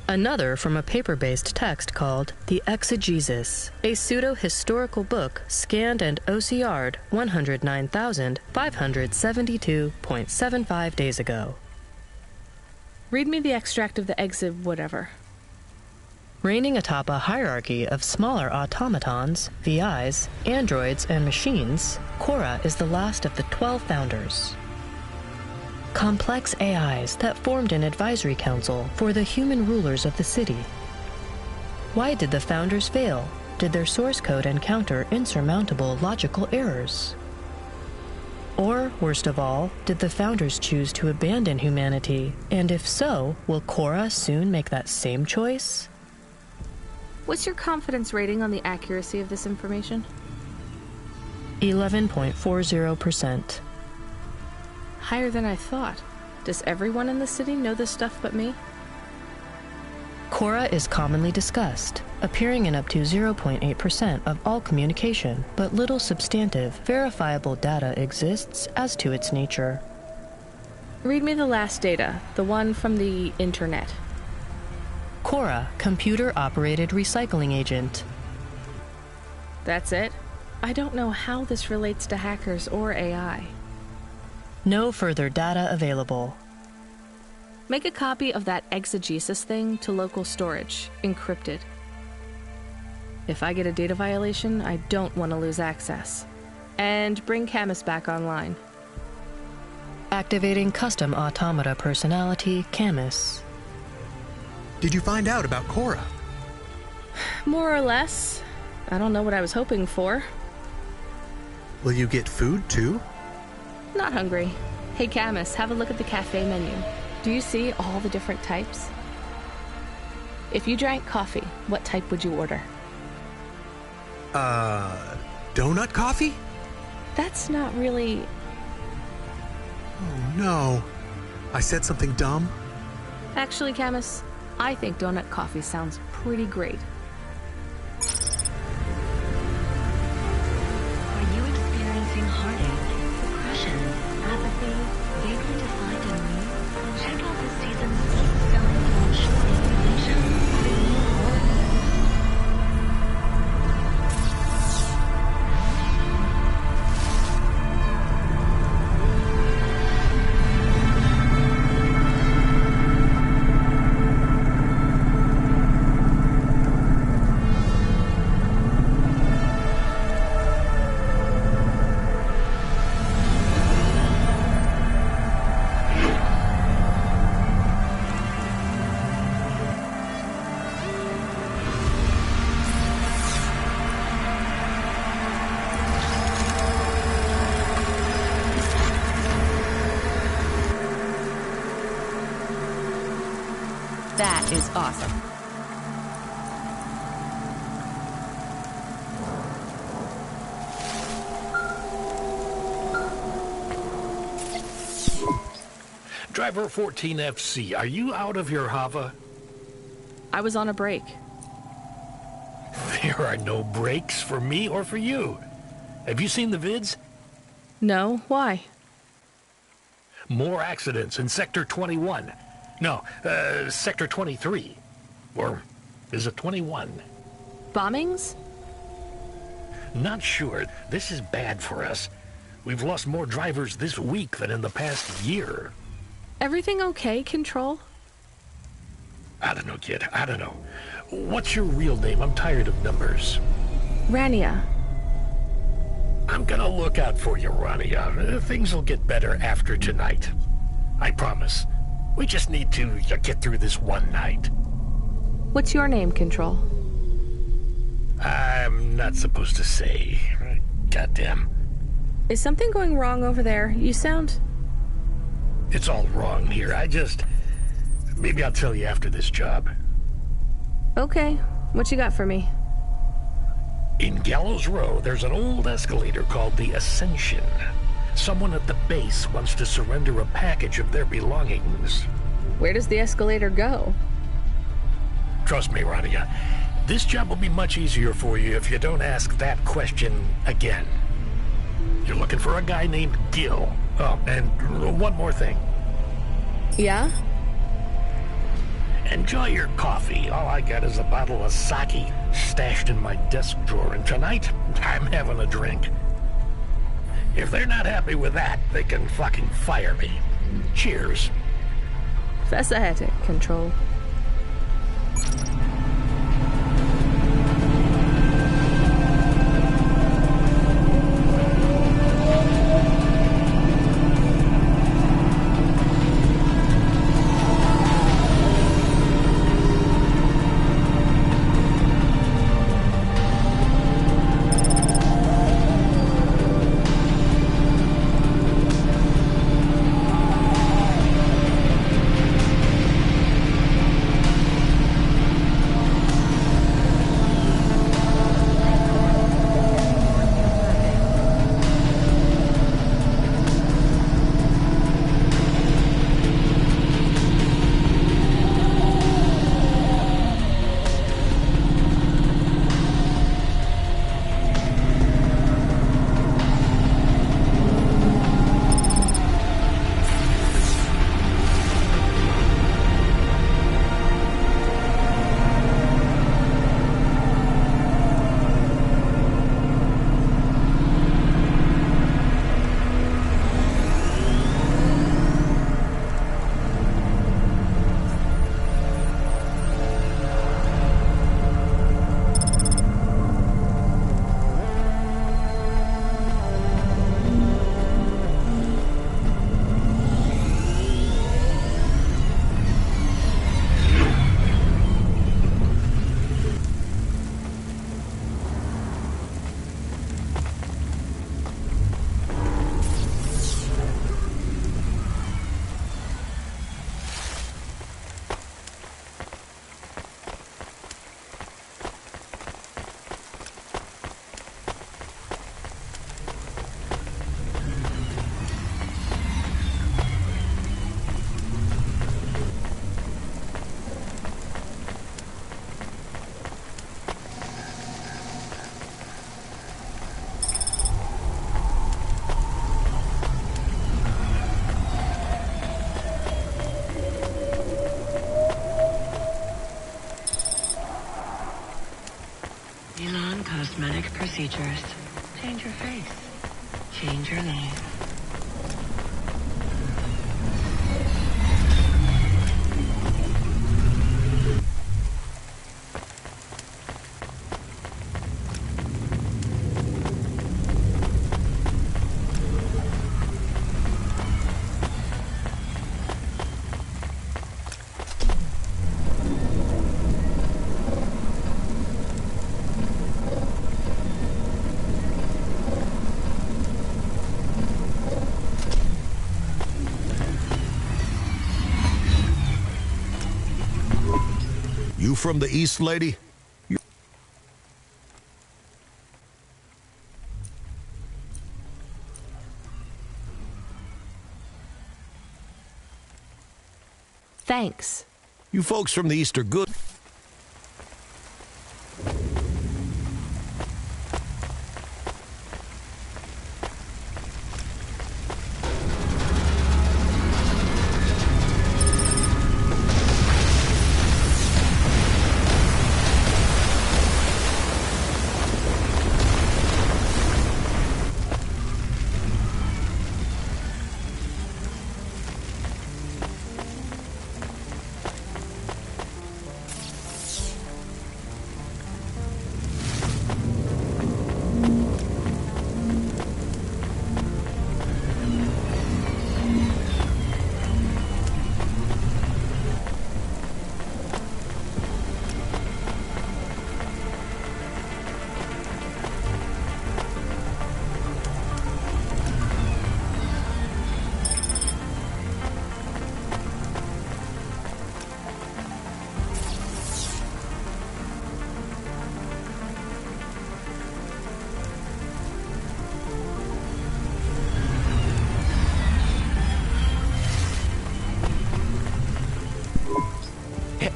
Another from a paper-based text called The Exegesis, a pseudo-historical book scanned and OCR'd 109,572.75 days ago. Read me the extract of the exib whatever. Reigning atop a hierarchy of smaller automatons, VIs, androids, and machines, Cora is the last of the 12 founders. Complex AIs that formed an advisory council for the human rulers of the city. Why did the founders fail? Did their source code encounter insurmountable logical errors? Or, worst of all, did the founders choose to abandon humanity? And if so, will Cora soon make that same choice? What's your confidence rating on the accuracy of this information? 11.40%. Higher than I thought. Does everyone in the city know this stuff but me? Cora is commonly discussed, appearing in up to 0.8% of all communication, but little substantive, verifiable data exists as to its nature. Read me the last data, the one from the Internet. Cora, computer-operated recycling agent. That's it? I don't know how this relates to hackers or AI. No further data available. Make a copy of that exegesis thing to local storage, encrypted. If I get a data violation, I don't want to lose access. And bring Camus back online. Activating custom automata personality, Camus. Did you find out about Cora? More or less. I don't know what I was hoping for. Will you get food too? Not hungry. Hey Camus, have a look at the cafe menu. Do you see all the different types? If you drank coffee, what type would you order? Donut coffee? That's not really... Oh no. I said something dumb? Actually, Camus, I think donut coffee sounds pretty great. Are you experiencing heartache, depression, apathy, vaguely defined and weak? Check out this season's best-selling film short animation, The New World. That is awesome. Driver 14FC, are you out of your Hava? I was on a break. There are no breaks for me or for you. Have you seen the vids? No, why? More accidents in Sector 21. No, Sector 23. Or is it 21? Bombings? Not sure. This is bad for us. We've lost more drivers this week than in the past year. Everything okay, Control? I don't know, kid. I don't know. What's your real name? I'm tired of numbers. Rania. I'm gonna look out for you, Rania. Things will get better after tonight. I promise. We just need to get through this one night. What's your name, Control? I'm not supposed to say. Goddamn. Is something going wrong over there? You sound... It's all wrong here. Maybe I'll tell you after this job. Okay. What you got for me? In Gallows Row, there's an old escalator called the Ascension. Someone at the base wants to surrender a package of their belongings. Where does the escalator go? Trust me, Rania. This job will be much easier for you if you don't ask that question again. You're looking for a guy named Gil. Oh, and one more thing. Yeah? Enjoy your coffee. All I got is a bottle of sake stashed in my desk drawer, and tonight, I'm having a drink. If they're not happy with that, they can fucking fire me. Cheers. Fess ahead, Control. cosmetic procedures. Change your face. Change your name. You from the East, lady? Thanks. You folks from the East are good.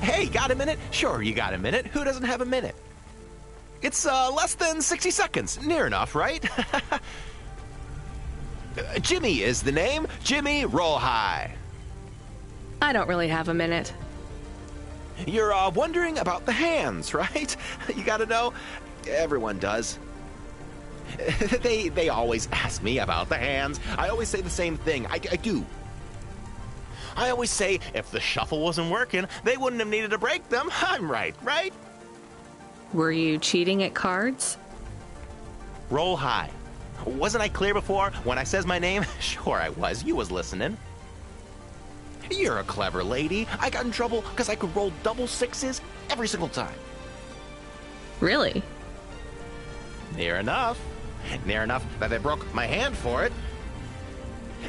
Hey, got a minute? Sure, you got a minute. Who doesn't have a minute? It's less than 60 seconds. Near enough, right? Jimmy is the name. Jimmy, roll high. I don't really have a minute. You're wondering about the hands, right? You gotta know. Everyone does. They always ask me about the hands. I always say the same thing. I do. I always say, if the shuffle wasn't working, they wouldn't have needed to break them. I'm right, right? Were you cheating at cards? Roll high. Wasn't I clear before when I says my name? Sure I was. You was listening. You're a clever lady. I got in trouble because I could roll double sixes every single time. Really? Near enough. Near enough that they broke my hand for it.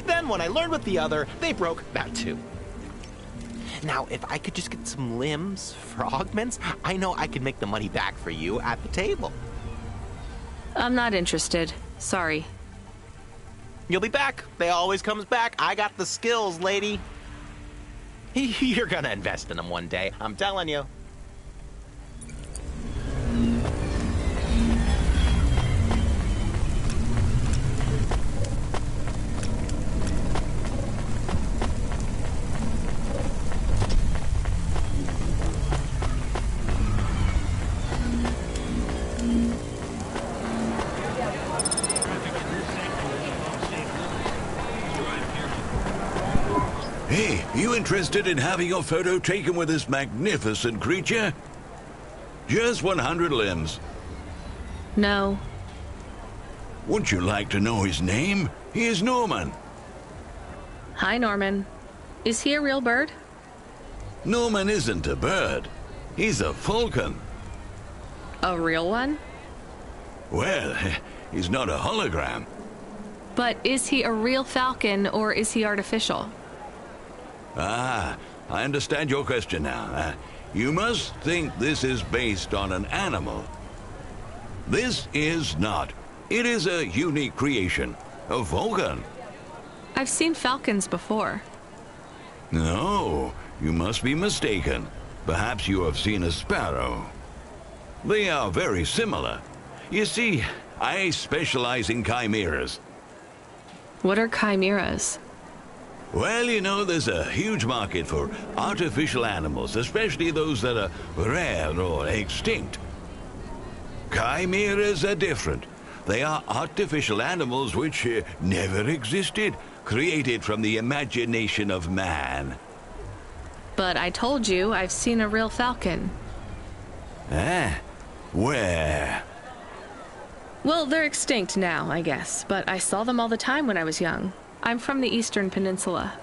Then when I learned with the other, they broke that too. Now, if I could just get some limbs for augments, I know I could make the money back for you at the table. I'm not interested. Sorry. You'll be back. They always comes back. I got the skills, lady. You're gonna invest in them one day, I'm telling you. Hey, you interested in having your photo taken with this magnificent creature? Just 100 limbs. No. Wouldn't you like to know his name? He is Norman. Hi, Norman. Is he a real bird? Norman isn't a bird. He's a falcon. A real one? Well, he's not a hologram. But is he a real falcon or is he artificial? Ah, I understand your question now. You must think this is based on an animal. This is not. It is a unique creation. A falcon. I've seen falcons before. No, you must be mistaken. Perhaps you have seen a sparrow. They are very similar. You see, I specialize in chimeras. What are chimeras? Well, you know, there's a huge market for artificial animals, especially those that are rare or extinct. Chimeras are different. They are artificial animals which never existed, created from the imagination of man. But I told you I've seen a real falcon. Ah, where? Well, they're extinct now, I guess, but I saw them all the time when I was young. I'm from the Eastern Peninsula.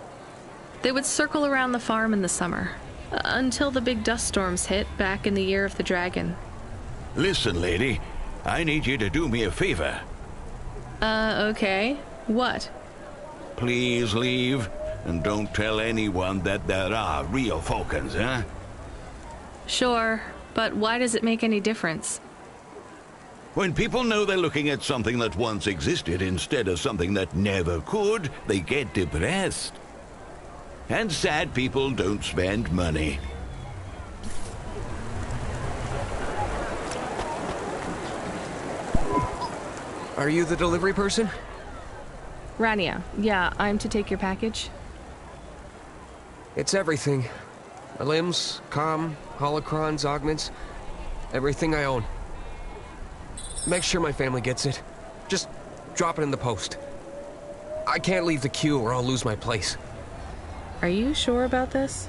They would circle around the farm in the summer, until the big dust storms hit back in the year of the dragon. Listen, lady, I need you to do me a favor. Okay. What? Please leave, and don't tell anyone that there are real falcons, huh? Sure, but why does it make any difference? When people know they're looking at something that once existed instead of something that never could, they get depressed. And sad people don't spend money. Are you the delivery person? Rania, yeah, I'm to take your package. It's everything. My limbs, comm, holocrons, augments, everything I own. Make sure my family gets it. Just drop it in the post. I can't leave the queue or I'll lose my place. Are you sure about this?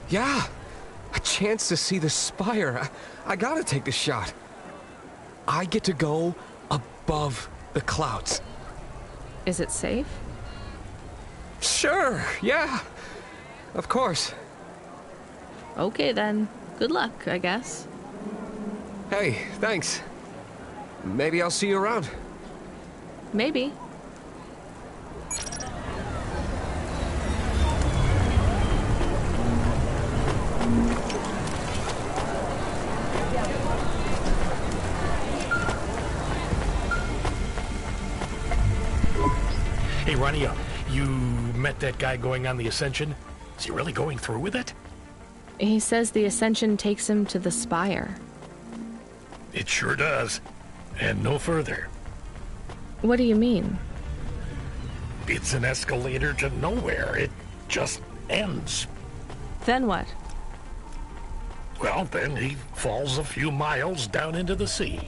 Yeah, a chance to see the spire. I gotta take the shot. I get to go above the clouds. Is it safe? Sure, yeah. Of course. Okay then. Good luck, I guess. Hey, thanks. Maybe I'll see you around. Maybe. Hey, Rania, you met that guy going on the Ascension? Is he really going through with it? He says the Ascension takes him to the spire. It sure does. And no further. What do you mean? It's an escalator to nowhere. It just ends. Then what? Well, then he falls a few miles down into the sea.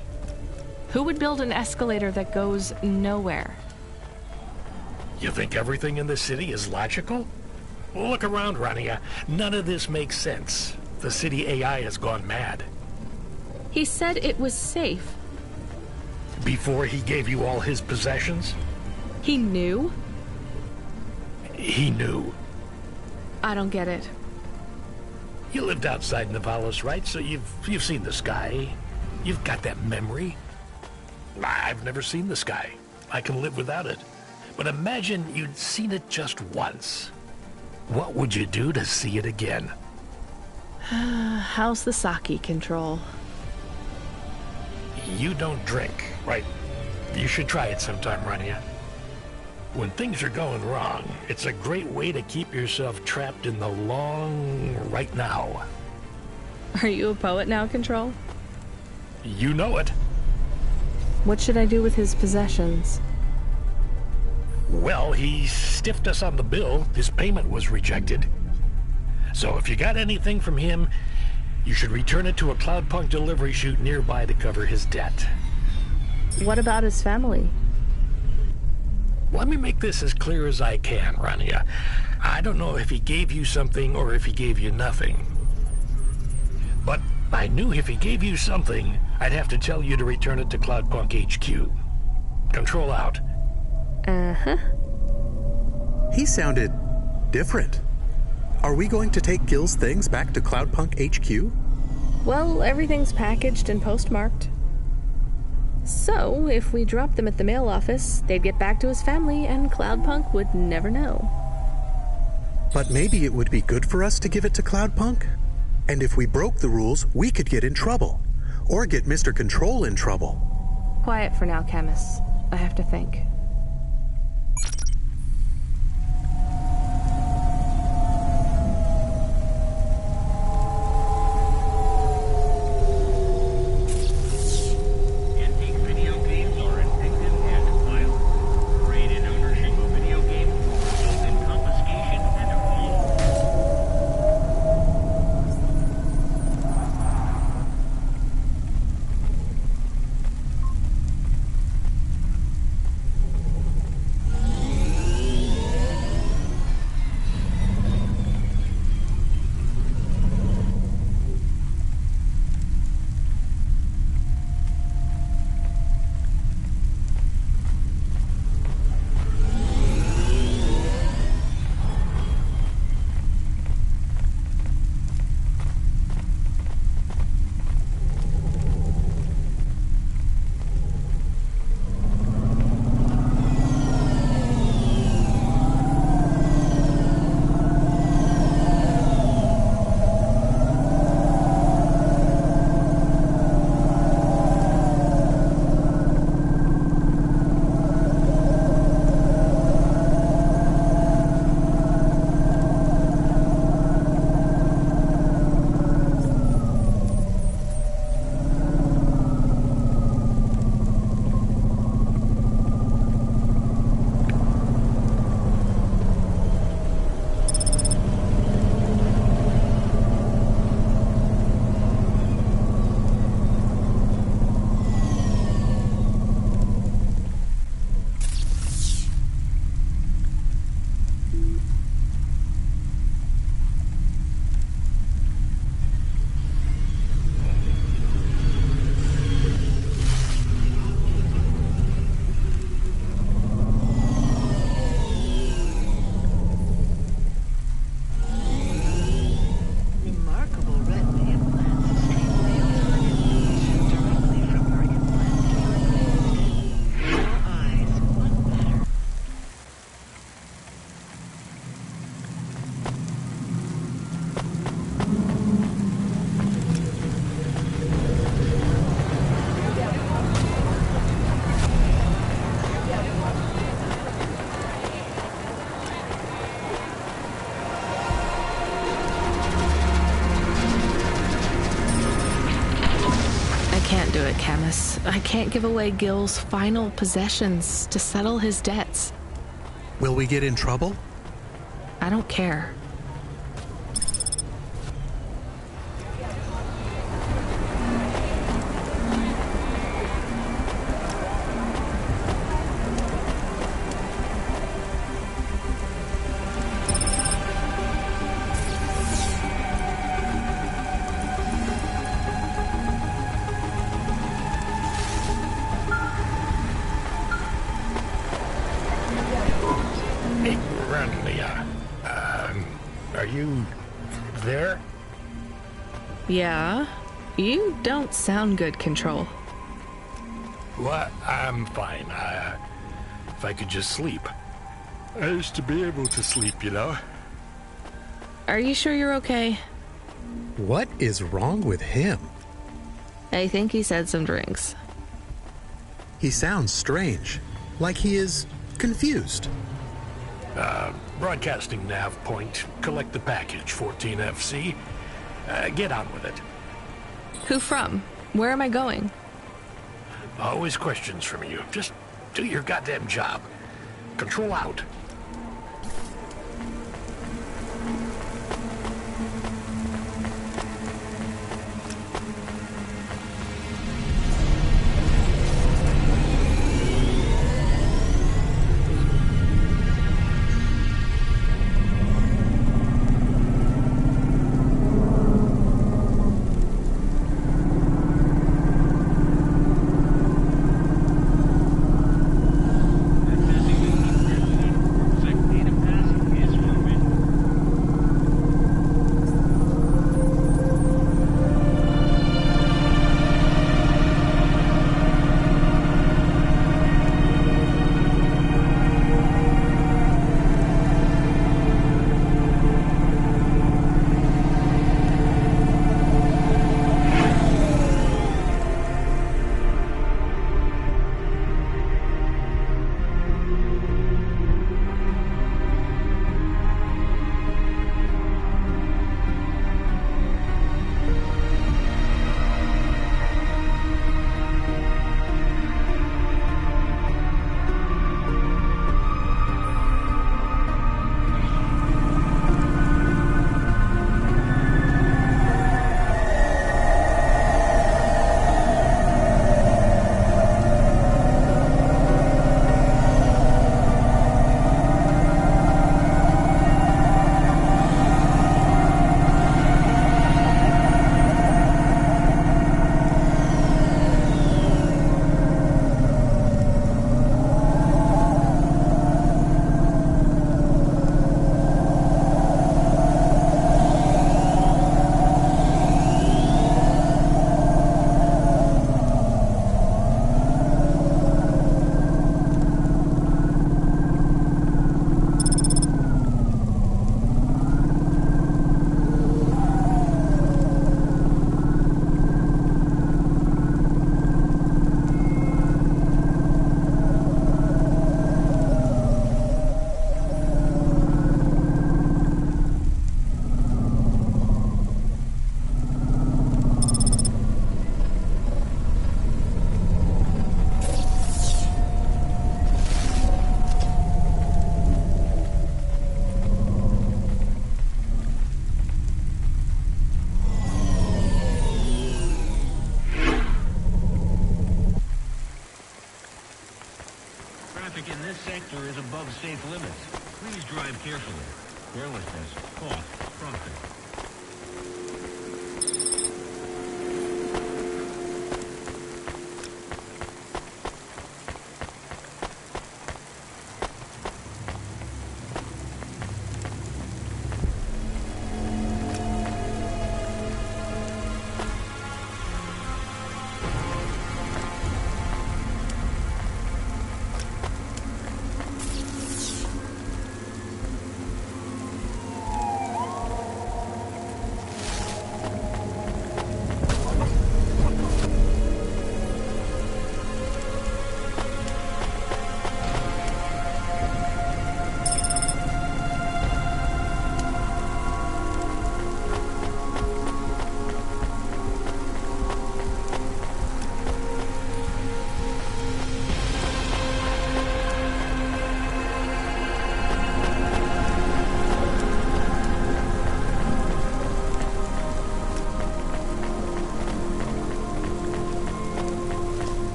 Who would build an escalator that goes nowhere? You think everything in the city is logical? Well, look around, Rania. None of this makes sense. The city AI has gone mad. He said it was safe. Before he gave you all his possessions? He knew? He knew. I don't get it. You lived outside Nivalis, right? So you've seen the sky. You've got that memory. I've never seen the sky. I can live without it. But imagine you'd seen it just once. What would you do to see it again? How's the sake control? You don't drink, right? You should try it sometime, Rania. When things are going wrong, it's a great way to keep yourself trapped in the long right now. Are you a poet now, Control? You know it. What should I do with his possessions? Well, he stiffed us on the bill. His payment was rejected. So if you got anything from him, you should return it to a Cloudpunk delivery chute nearby to cover his debt. What about his family? Let me make this as clear as I can, Rania. I don't know if he gave you something or if he gave you nothing. But I knew if he gave you something, I'd have to tell you to return it to Cloudpunk HQ. Control out. Uh-huh. He sounded different. Are we going to take Gil's things back to Cloudpunk HQ? Well, everything's packaged and postmarked. So, if we dropped them at the mail office, they'd get back to his family and Cloudpunk would never know. But maybe it would be good for us to give it to Cloudpunk? And if we broke the rules, we could get in trouble. Or get Mr. Control in trouble. Quiet for now, Camus. I have to think. Camus. I can't give away Gil's final possessions to settle his debts. Will we get in trouble? I don't care. Are you there? Yeah? You don't sound good, Control. What? I'm fine. If I could just sleep. I used to be able to sleep, you know? Are you sure you're okay? What is wrong with him? I think he said some drinks. He sounds strange, like he is confused. Broadcasting nav point. Collect the package, 14FC. Get on with it. Who from? Where am I going? Always questions from you. Just do your goddamn job. Control out. Traffic in this sector is above safe limits. Please drive carefully. Carelessness costs profit.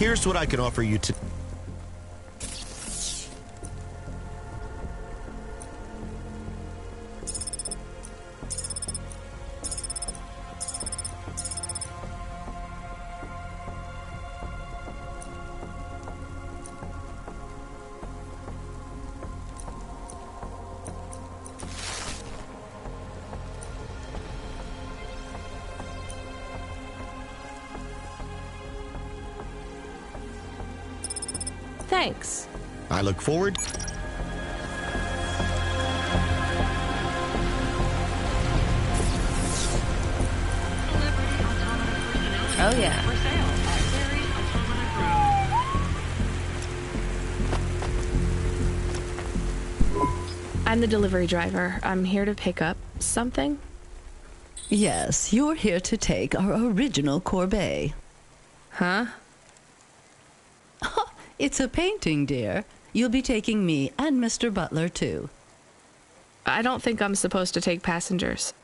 Here's what I can offer you to... Thanks. I look forward... Oh, yeah. I'm the delivery driver. I'm here to pick up something. Yes, you're here to take our original corbeille. Huh? It's a painting, dear. You'll be taking me and Mr. Butler, too. I don't think I'm supposed to take passengers.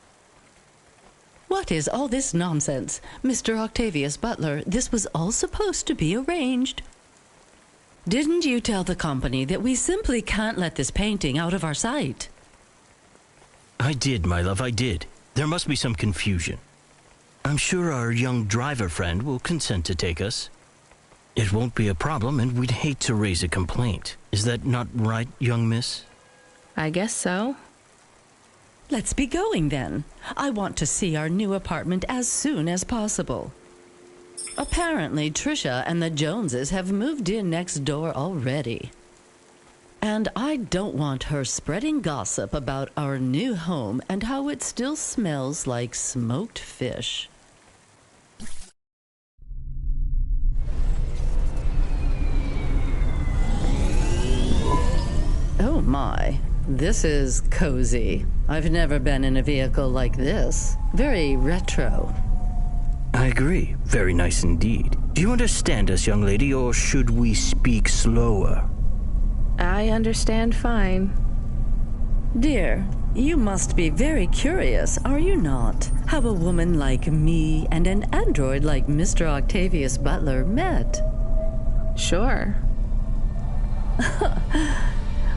What is all this nonsense? Mr. Octavius Butler, this was all supposed to be arranged. Didn't you tell the company that we simply can't let this painting out of our sight? I did, my love, I did. There must be some confusion. I'm sure our young driver friend will consent to take us. It won't be a problem, and we'd hate to raise a complaint. Is that not right, young miss? I guess so. Let's be going, then. I want to see our new apartment as soon as possible. Apparently, Trisha and the Joneses have moved in next door already. And I don't want her spreading gossip about our new home and how it still smells like smoked fish. Oh my, this is cozy. I've never been in a vehicle like this. Very retro. I agree. Very nice indeed. Do you understand us, young lady, or should we speak slower? I understand fine. Dear, you must be very curious, are you not? How a woman like me and an android like Mr. Octavius Butler met. Sure.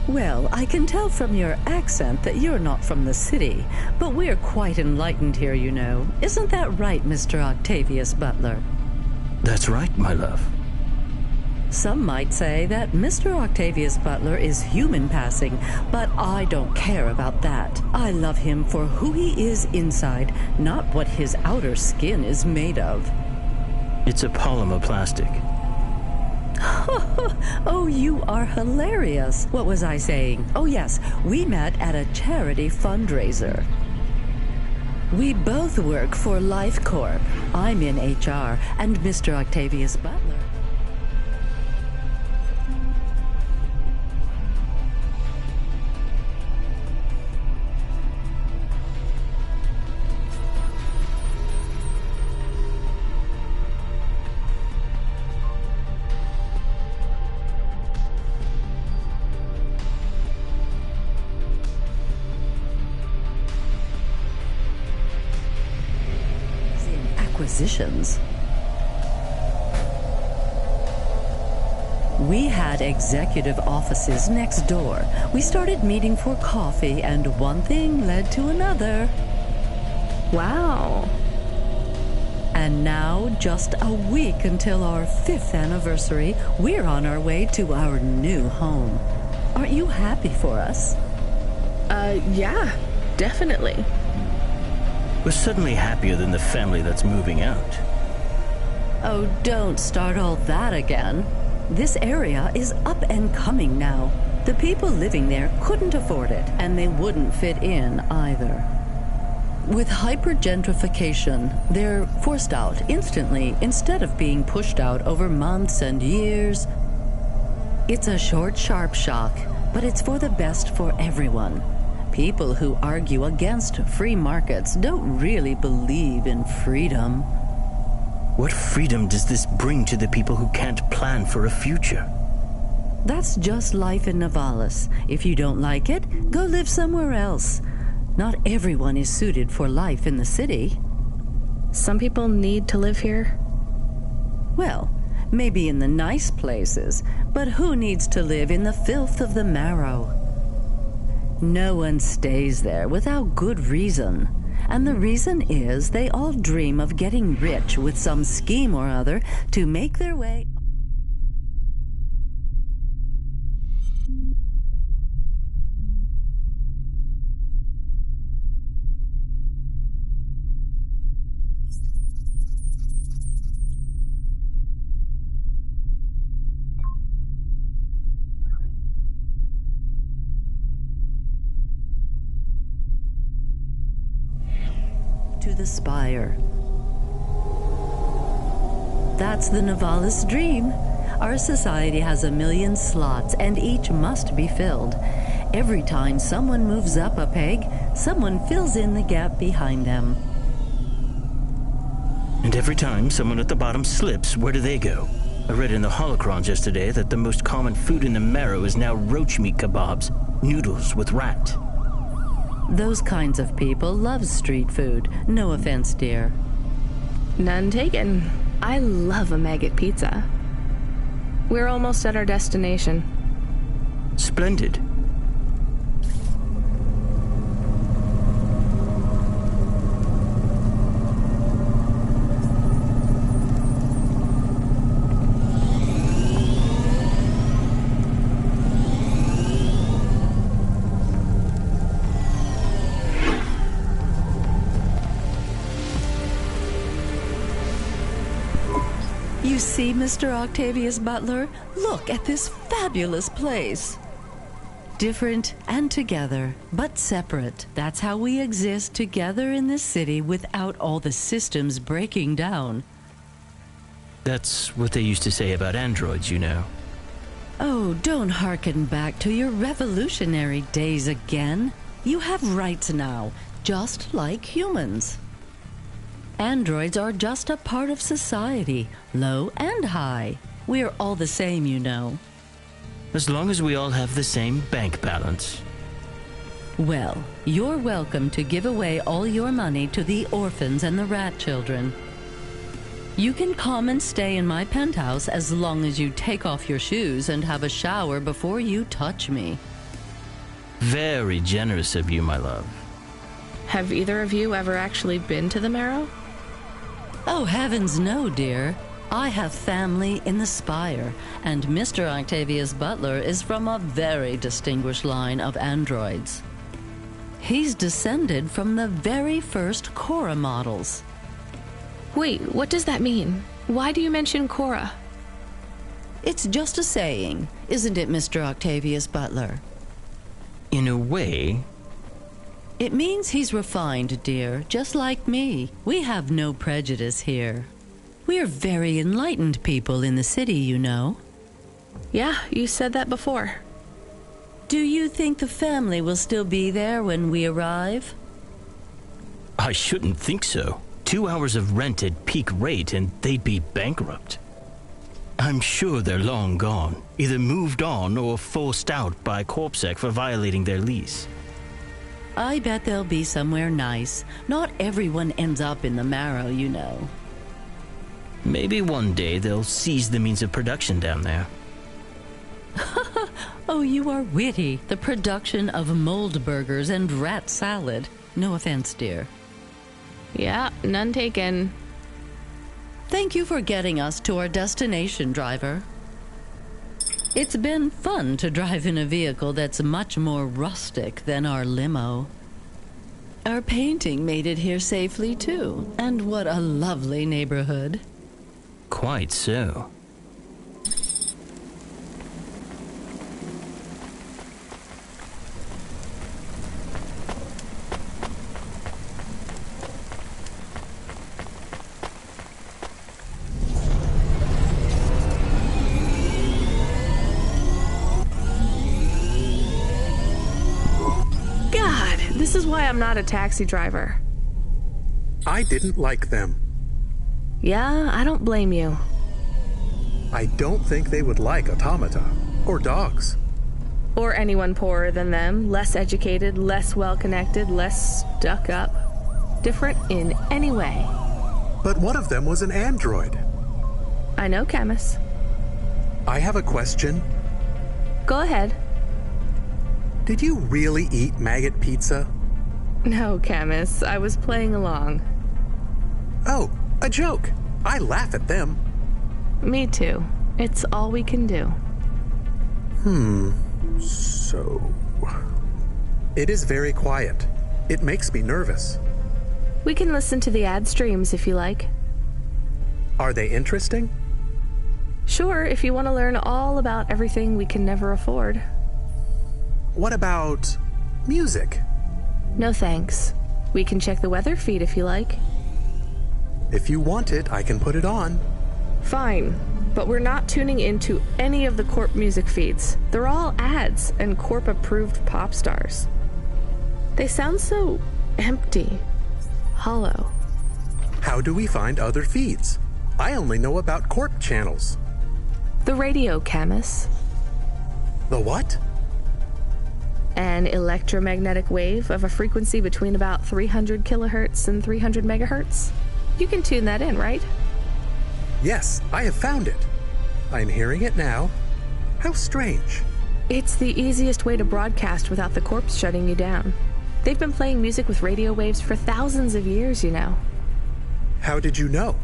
Well, I can tell from your accent that you're not from the city, but we're quite enlightened here, you know. Isn't that right, Mr. Octavius Butler? That's right, my love. Some might say that Mr. Octavius Butler is human passing, but I don't care about that. I love him for who he is inside, not what his outer skin is made of. It's a polymer plastic. Oh, you are hilarious. What was I saying? Oh, yes, we met at a charity fundraiser. We both work for Life Corp. I'm in HR, and Mr. Octavius Butler. Acquisitions. We had executive offices next door. We started meeting for coffee, and one thing led to another. Wow. And now, just a week until our 5th anniversary, we're on our way to our new home. Aren't you happy for us? Yeah, definitely. We're suddenly happier than the family that's moving out. Oh, don't start all that again. This area is up and coming now. The people living there couldn't afford it, and they wouldn't fit in either. With hypergentrification, they're forced out instantly instead of being pushed out over months and years. It's a short, sharp shock, but it's for the best for everyone. People who argue against free markets don't really believe in freedom. What freedom does this bring to the people who can't plan for a future? That's just life in Nivalis. If you don't like it, go live somewhere else. Not everyone is suited for life in the city. Some people need to live here. Well, Maybe in the nice places, but who needs to live in the filth of the marrow? No one stays there without good reason. And the reason is they all dream of getting rich with some scheme or other to make their way... to the spire. That's the Nivalis dream. Our society has 1,000,000 slots, and each must be filled. Every time someone moves up a peg, someone fills in the gap behind them. And every time someone at the bottom slips, where do they go? I read in the holocrons yesterday that the most common food in the marrow is now roach meat kebabs, noodles with rat. Those kinds of people love street food. No offense, dear. None taken. I love a maggot pizza. We're almost at our destination. Splendid. You see, Mr. Octavius Butler? Look at this fabulous place. Different and together, but separate. That's how we exist together in this city without all the systems breaking down. That's what they used to say about androids, you know. Oh, don't hearken back to your revolutionary days again. You have rights now, just like humans. Androids are just a part of society, low and high. We're all the same, you know. As long as we all have the same bank balance. Well, you're welcome to give away all your money to the orphans and the rat children. You can come and stay in my penthouse as long as you take off your shoes and have a shower before you touch me. Very generous of you, my love. Have either of you ever actually been to the Marrow? Oh, heavens no, dear. I have family in the Spire, and Mr. Octavius Butler is from a very distinguished line of androids. He's descended from the very first Cora models. Wait, what does that mean? Why do you mention Cora? It's just a saying, isn't it, Mr. Octavius Butler? In a way. It means he's refined, dear, just like me. We have no prejudice here. We're very enlightened people in the city, you know. Yeah, you said that before. Do you think the family will still be there when we arrive? I shouldn't think so. 2 hours of rent at peak rate and they'd be bankrupt. I'm sure they're long gone, either moved on or forced out by Corpsec for violating their lease. I bet they'll be somewhere nice. Not everyone ends up in the Marrow, you know. Maybe one day they'll seize the means of production down there. Oh, you are witty. The production of mold burgers and rat salad. No offense, dear. Yeah, none taken. Thank you for getting us to our destination, driver. It's been fun to drive in a vehicle that's much more rustic than our limo. Our painting made it here safely, too. And what a lovely neighborhood. Quite so. This is why I'm not a taxi driver. I didn't like them. Yeah, I don't blame you. I don't think they would like automata or dogs. Or anyone poorer than them, less educated, less well-connected, less stuck up. Different in any way. But one of them was an android. I know, Camus. I have a question. Go ahead. Did you really eat maggot pizza? No, Camus. I was playing along. Oh, a joke. I laugh at them. Me too. It's all we can do. So... It is very quiet. It makes me nervous. We can listen to the ad streams if you like. Are they interesting? Sure, if you want to learn all about everything we can never afford. What about music? No thanks. We can check the weather feed if you like. If you want it, I can put it on. Fine, but we're not tuning into any of the Corp music feeds. They're all ads and Corp-approved pop stars. They sound so empty, hollow. How do we find other feeds? I only know about Corp channels. The radio, Camus. The what? An electromagnetic wave of a frequency between about 300 kilohertz and 300 megahertz. You can tune that in, right? Yes, I have found it. I'm hearing it now. How strange. It's the easiest way to broadcast without the Corps shutting you down. They've been playing music with radio waves for thousands of years, you know. How did you know?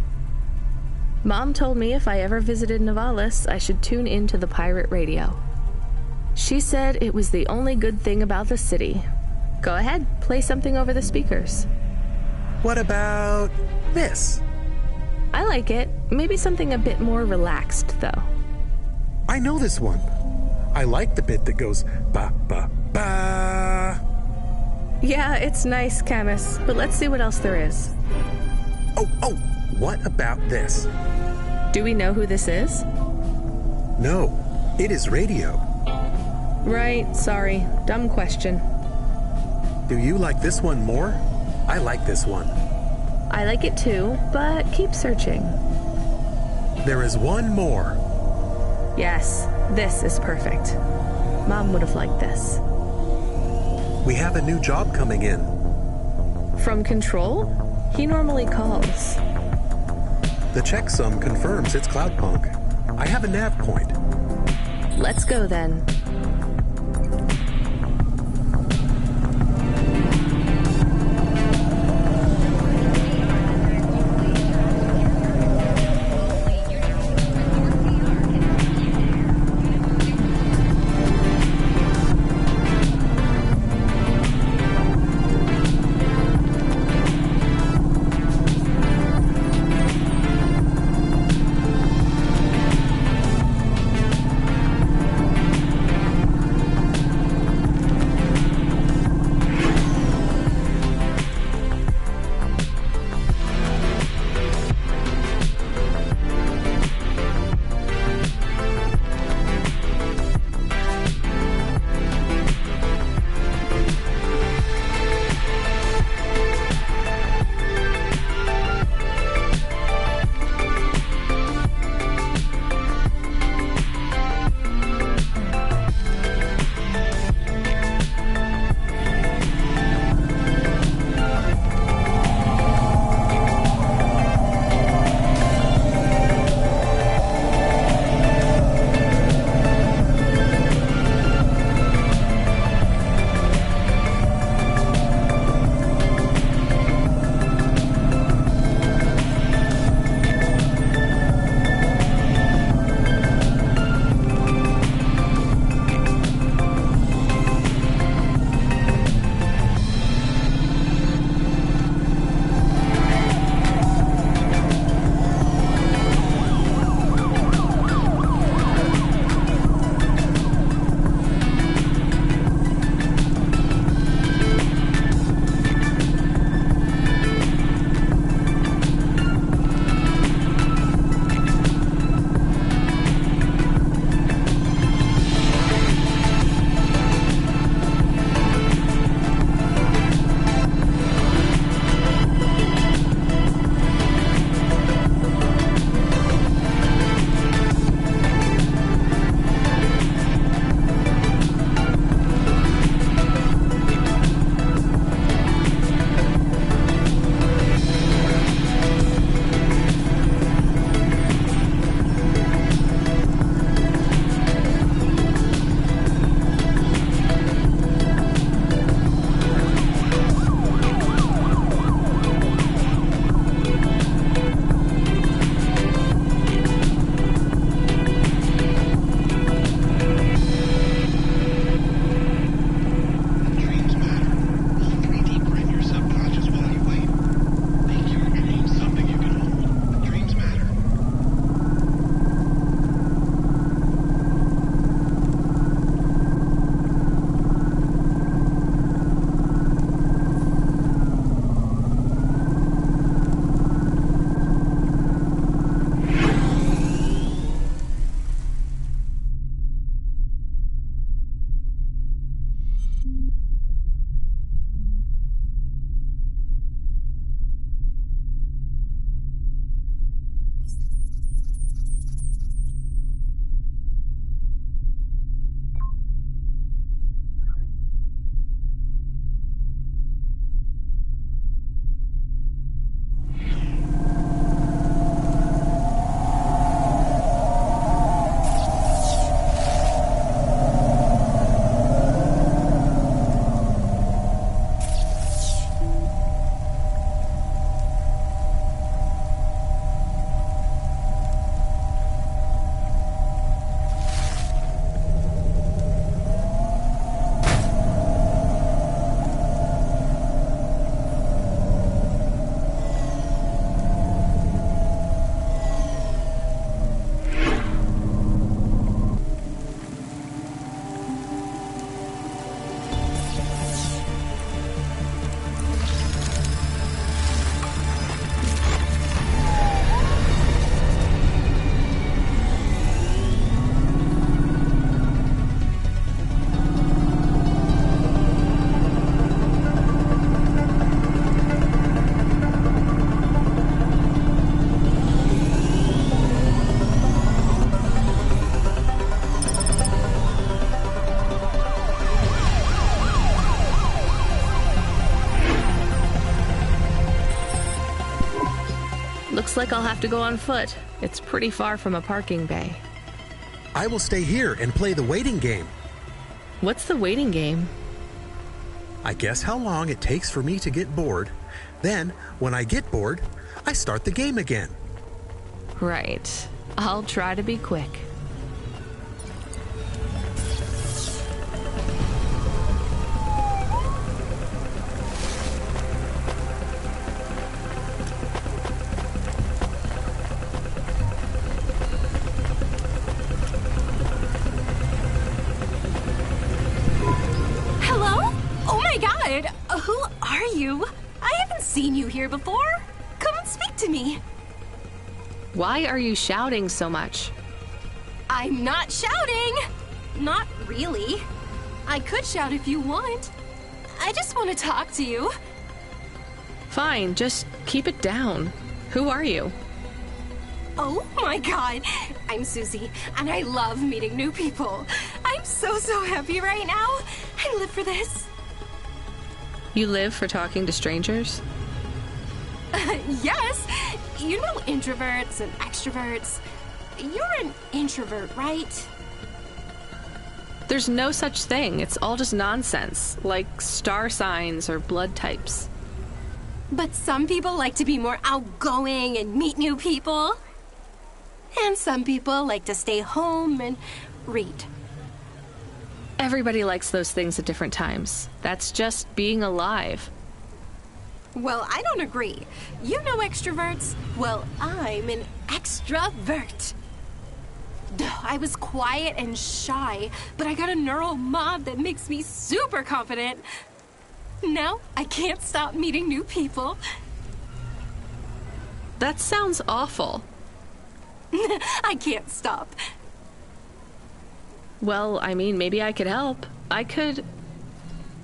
Mom told me if I ever visited Nivalis, I should tune into the pirate radio. She said it was the only good thing about the city. Go ahead, play something over the speakers. What about this? I like it. Maybe something a bit more relaxed, though. I know this one. I like the bit that goes ba ba ba. Yeah, it's nice, Camus, but let's see what else there is. Oh, what about this? Do we know who this is? No, it is radio. Right, sorry. Dumb question. Do you like this one more? I like this one. I like it too, but keep searching. There is one more. Yes, this is perfect. Mom would have liked this. We have a new job coming in. From Control? He normally calls. The checksum confirms it's Cloudpunk. I have a nav point. Let's go then. like I'll have to go on foot. It's pretty far from a parking bay. I will stay here and play the waiting game. What's the waiting game? I guess how long it takes for me to get bored. Then, when I get bored, I start the game again. Right. I'll try to be quick. Who are you? I haven't seen you here before. Come and speak to me. Why are you shouting so much? I'm not shouting. Not really. I could shout if you want. I just want to talk to you. Fine, just keep it down. Who are you? Oh my god. I'm Susie, and I love meeting new people. I'm so happy right now. I live for this. You live for talking to strangers? Yes. You know introverts and extroverts. You're an introvert, right? There's no such thing. It's all just nonsense, like star signs or blood types. But some people like to be more outgoing and meet new people. And some people like to stay home and read. Everybody likes those things at different times. That's just being alive. Well, I don't agree. You know extroverts? Well, I'm an extrovert. I was quiet and shy, but I got a neural mod that makes me super confident. Now, I can't stop meeting new people. That sounds awful. I can't stop. Well, I mean, maybe I could help. I could...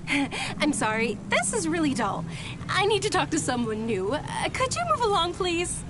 I'm sorry, this is really dull. I need to talk to someone new. Could you move along, please?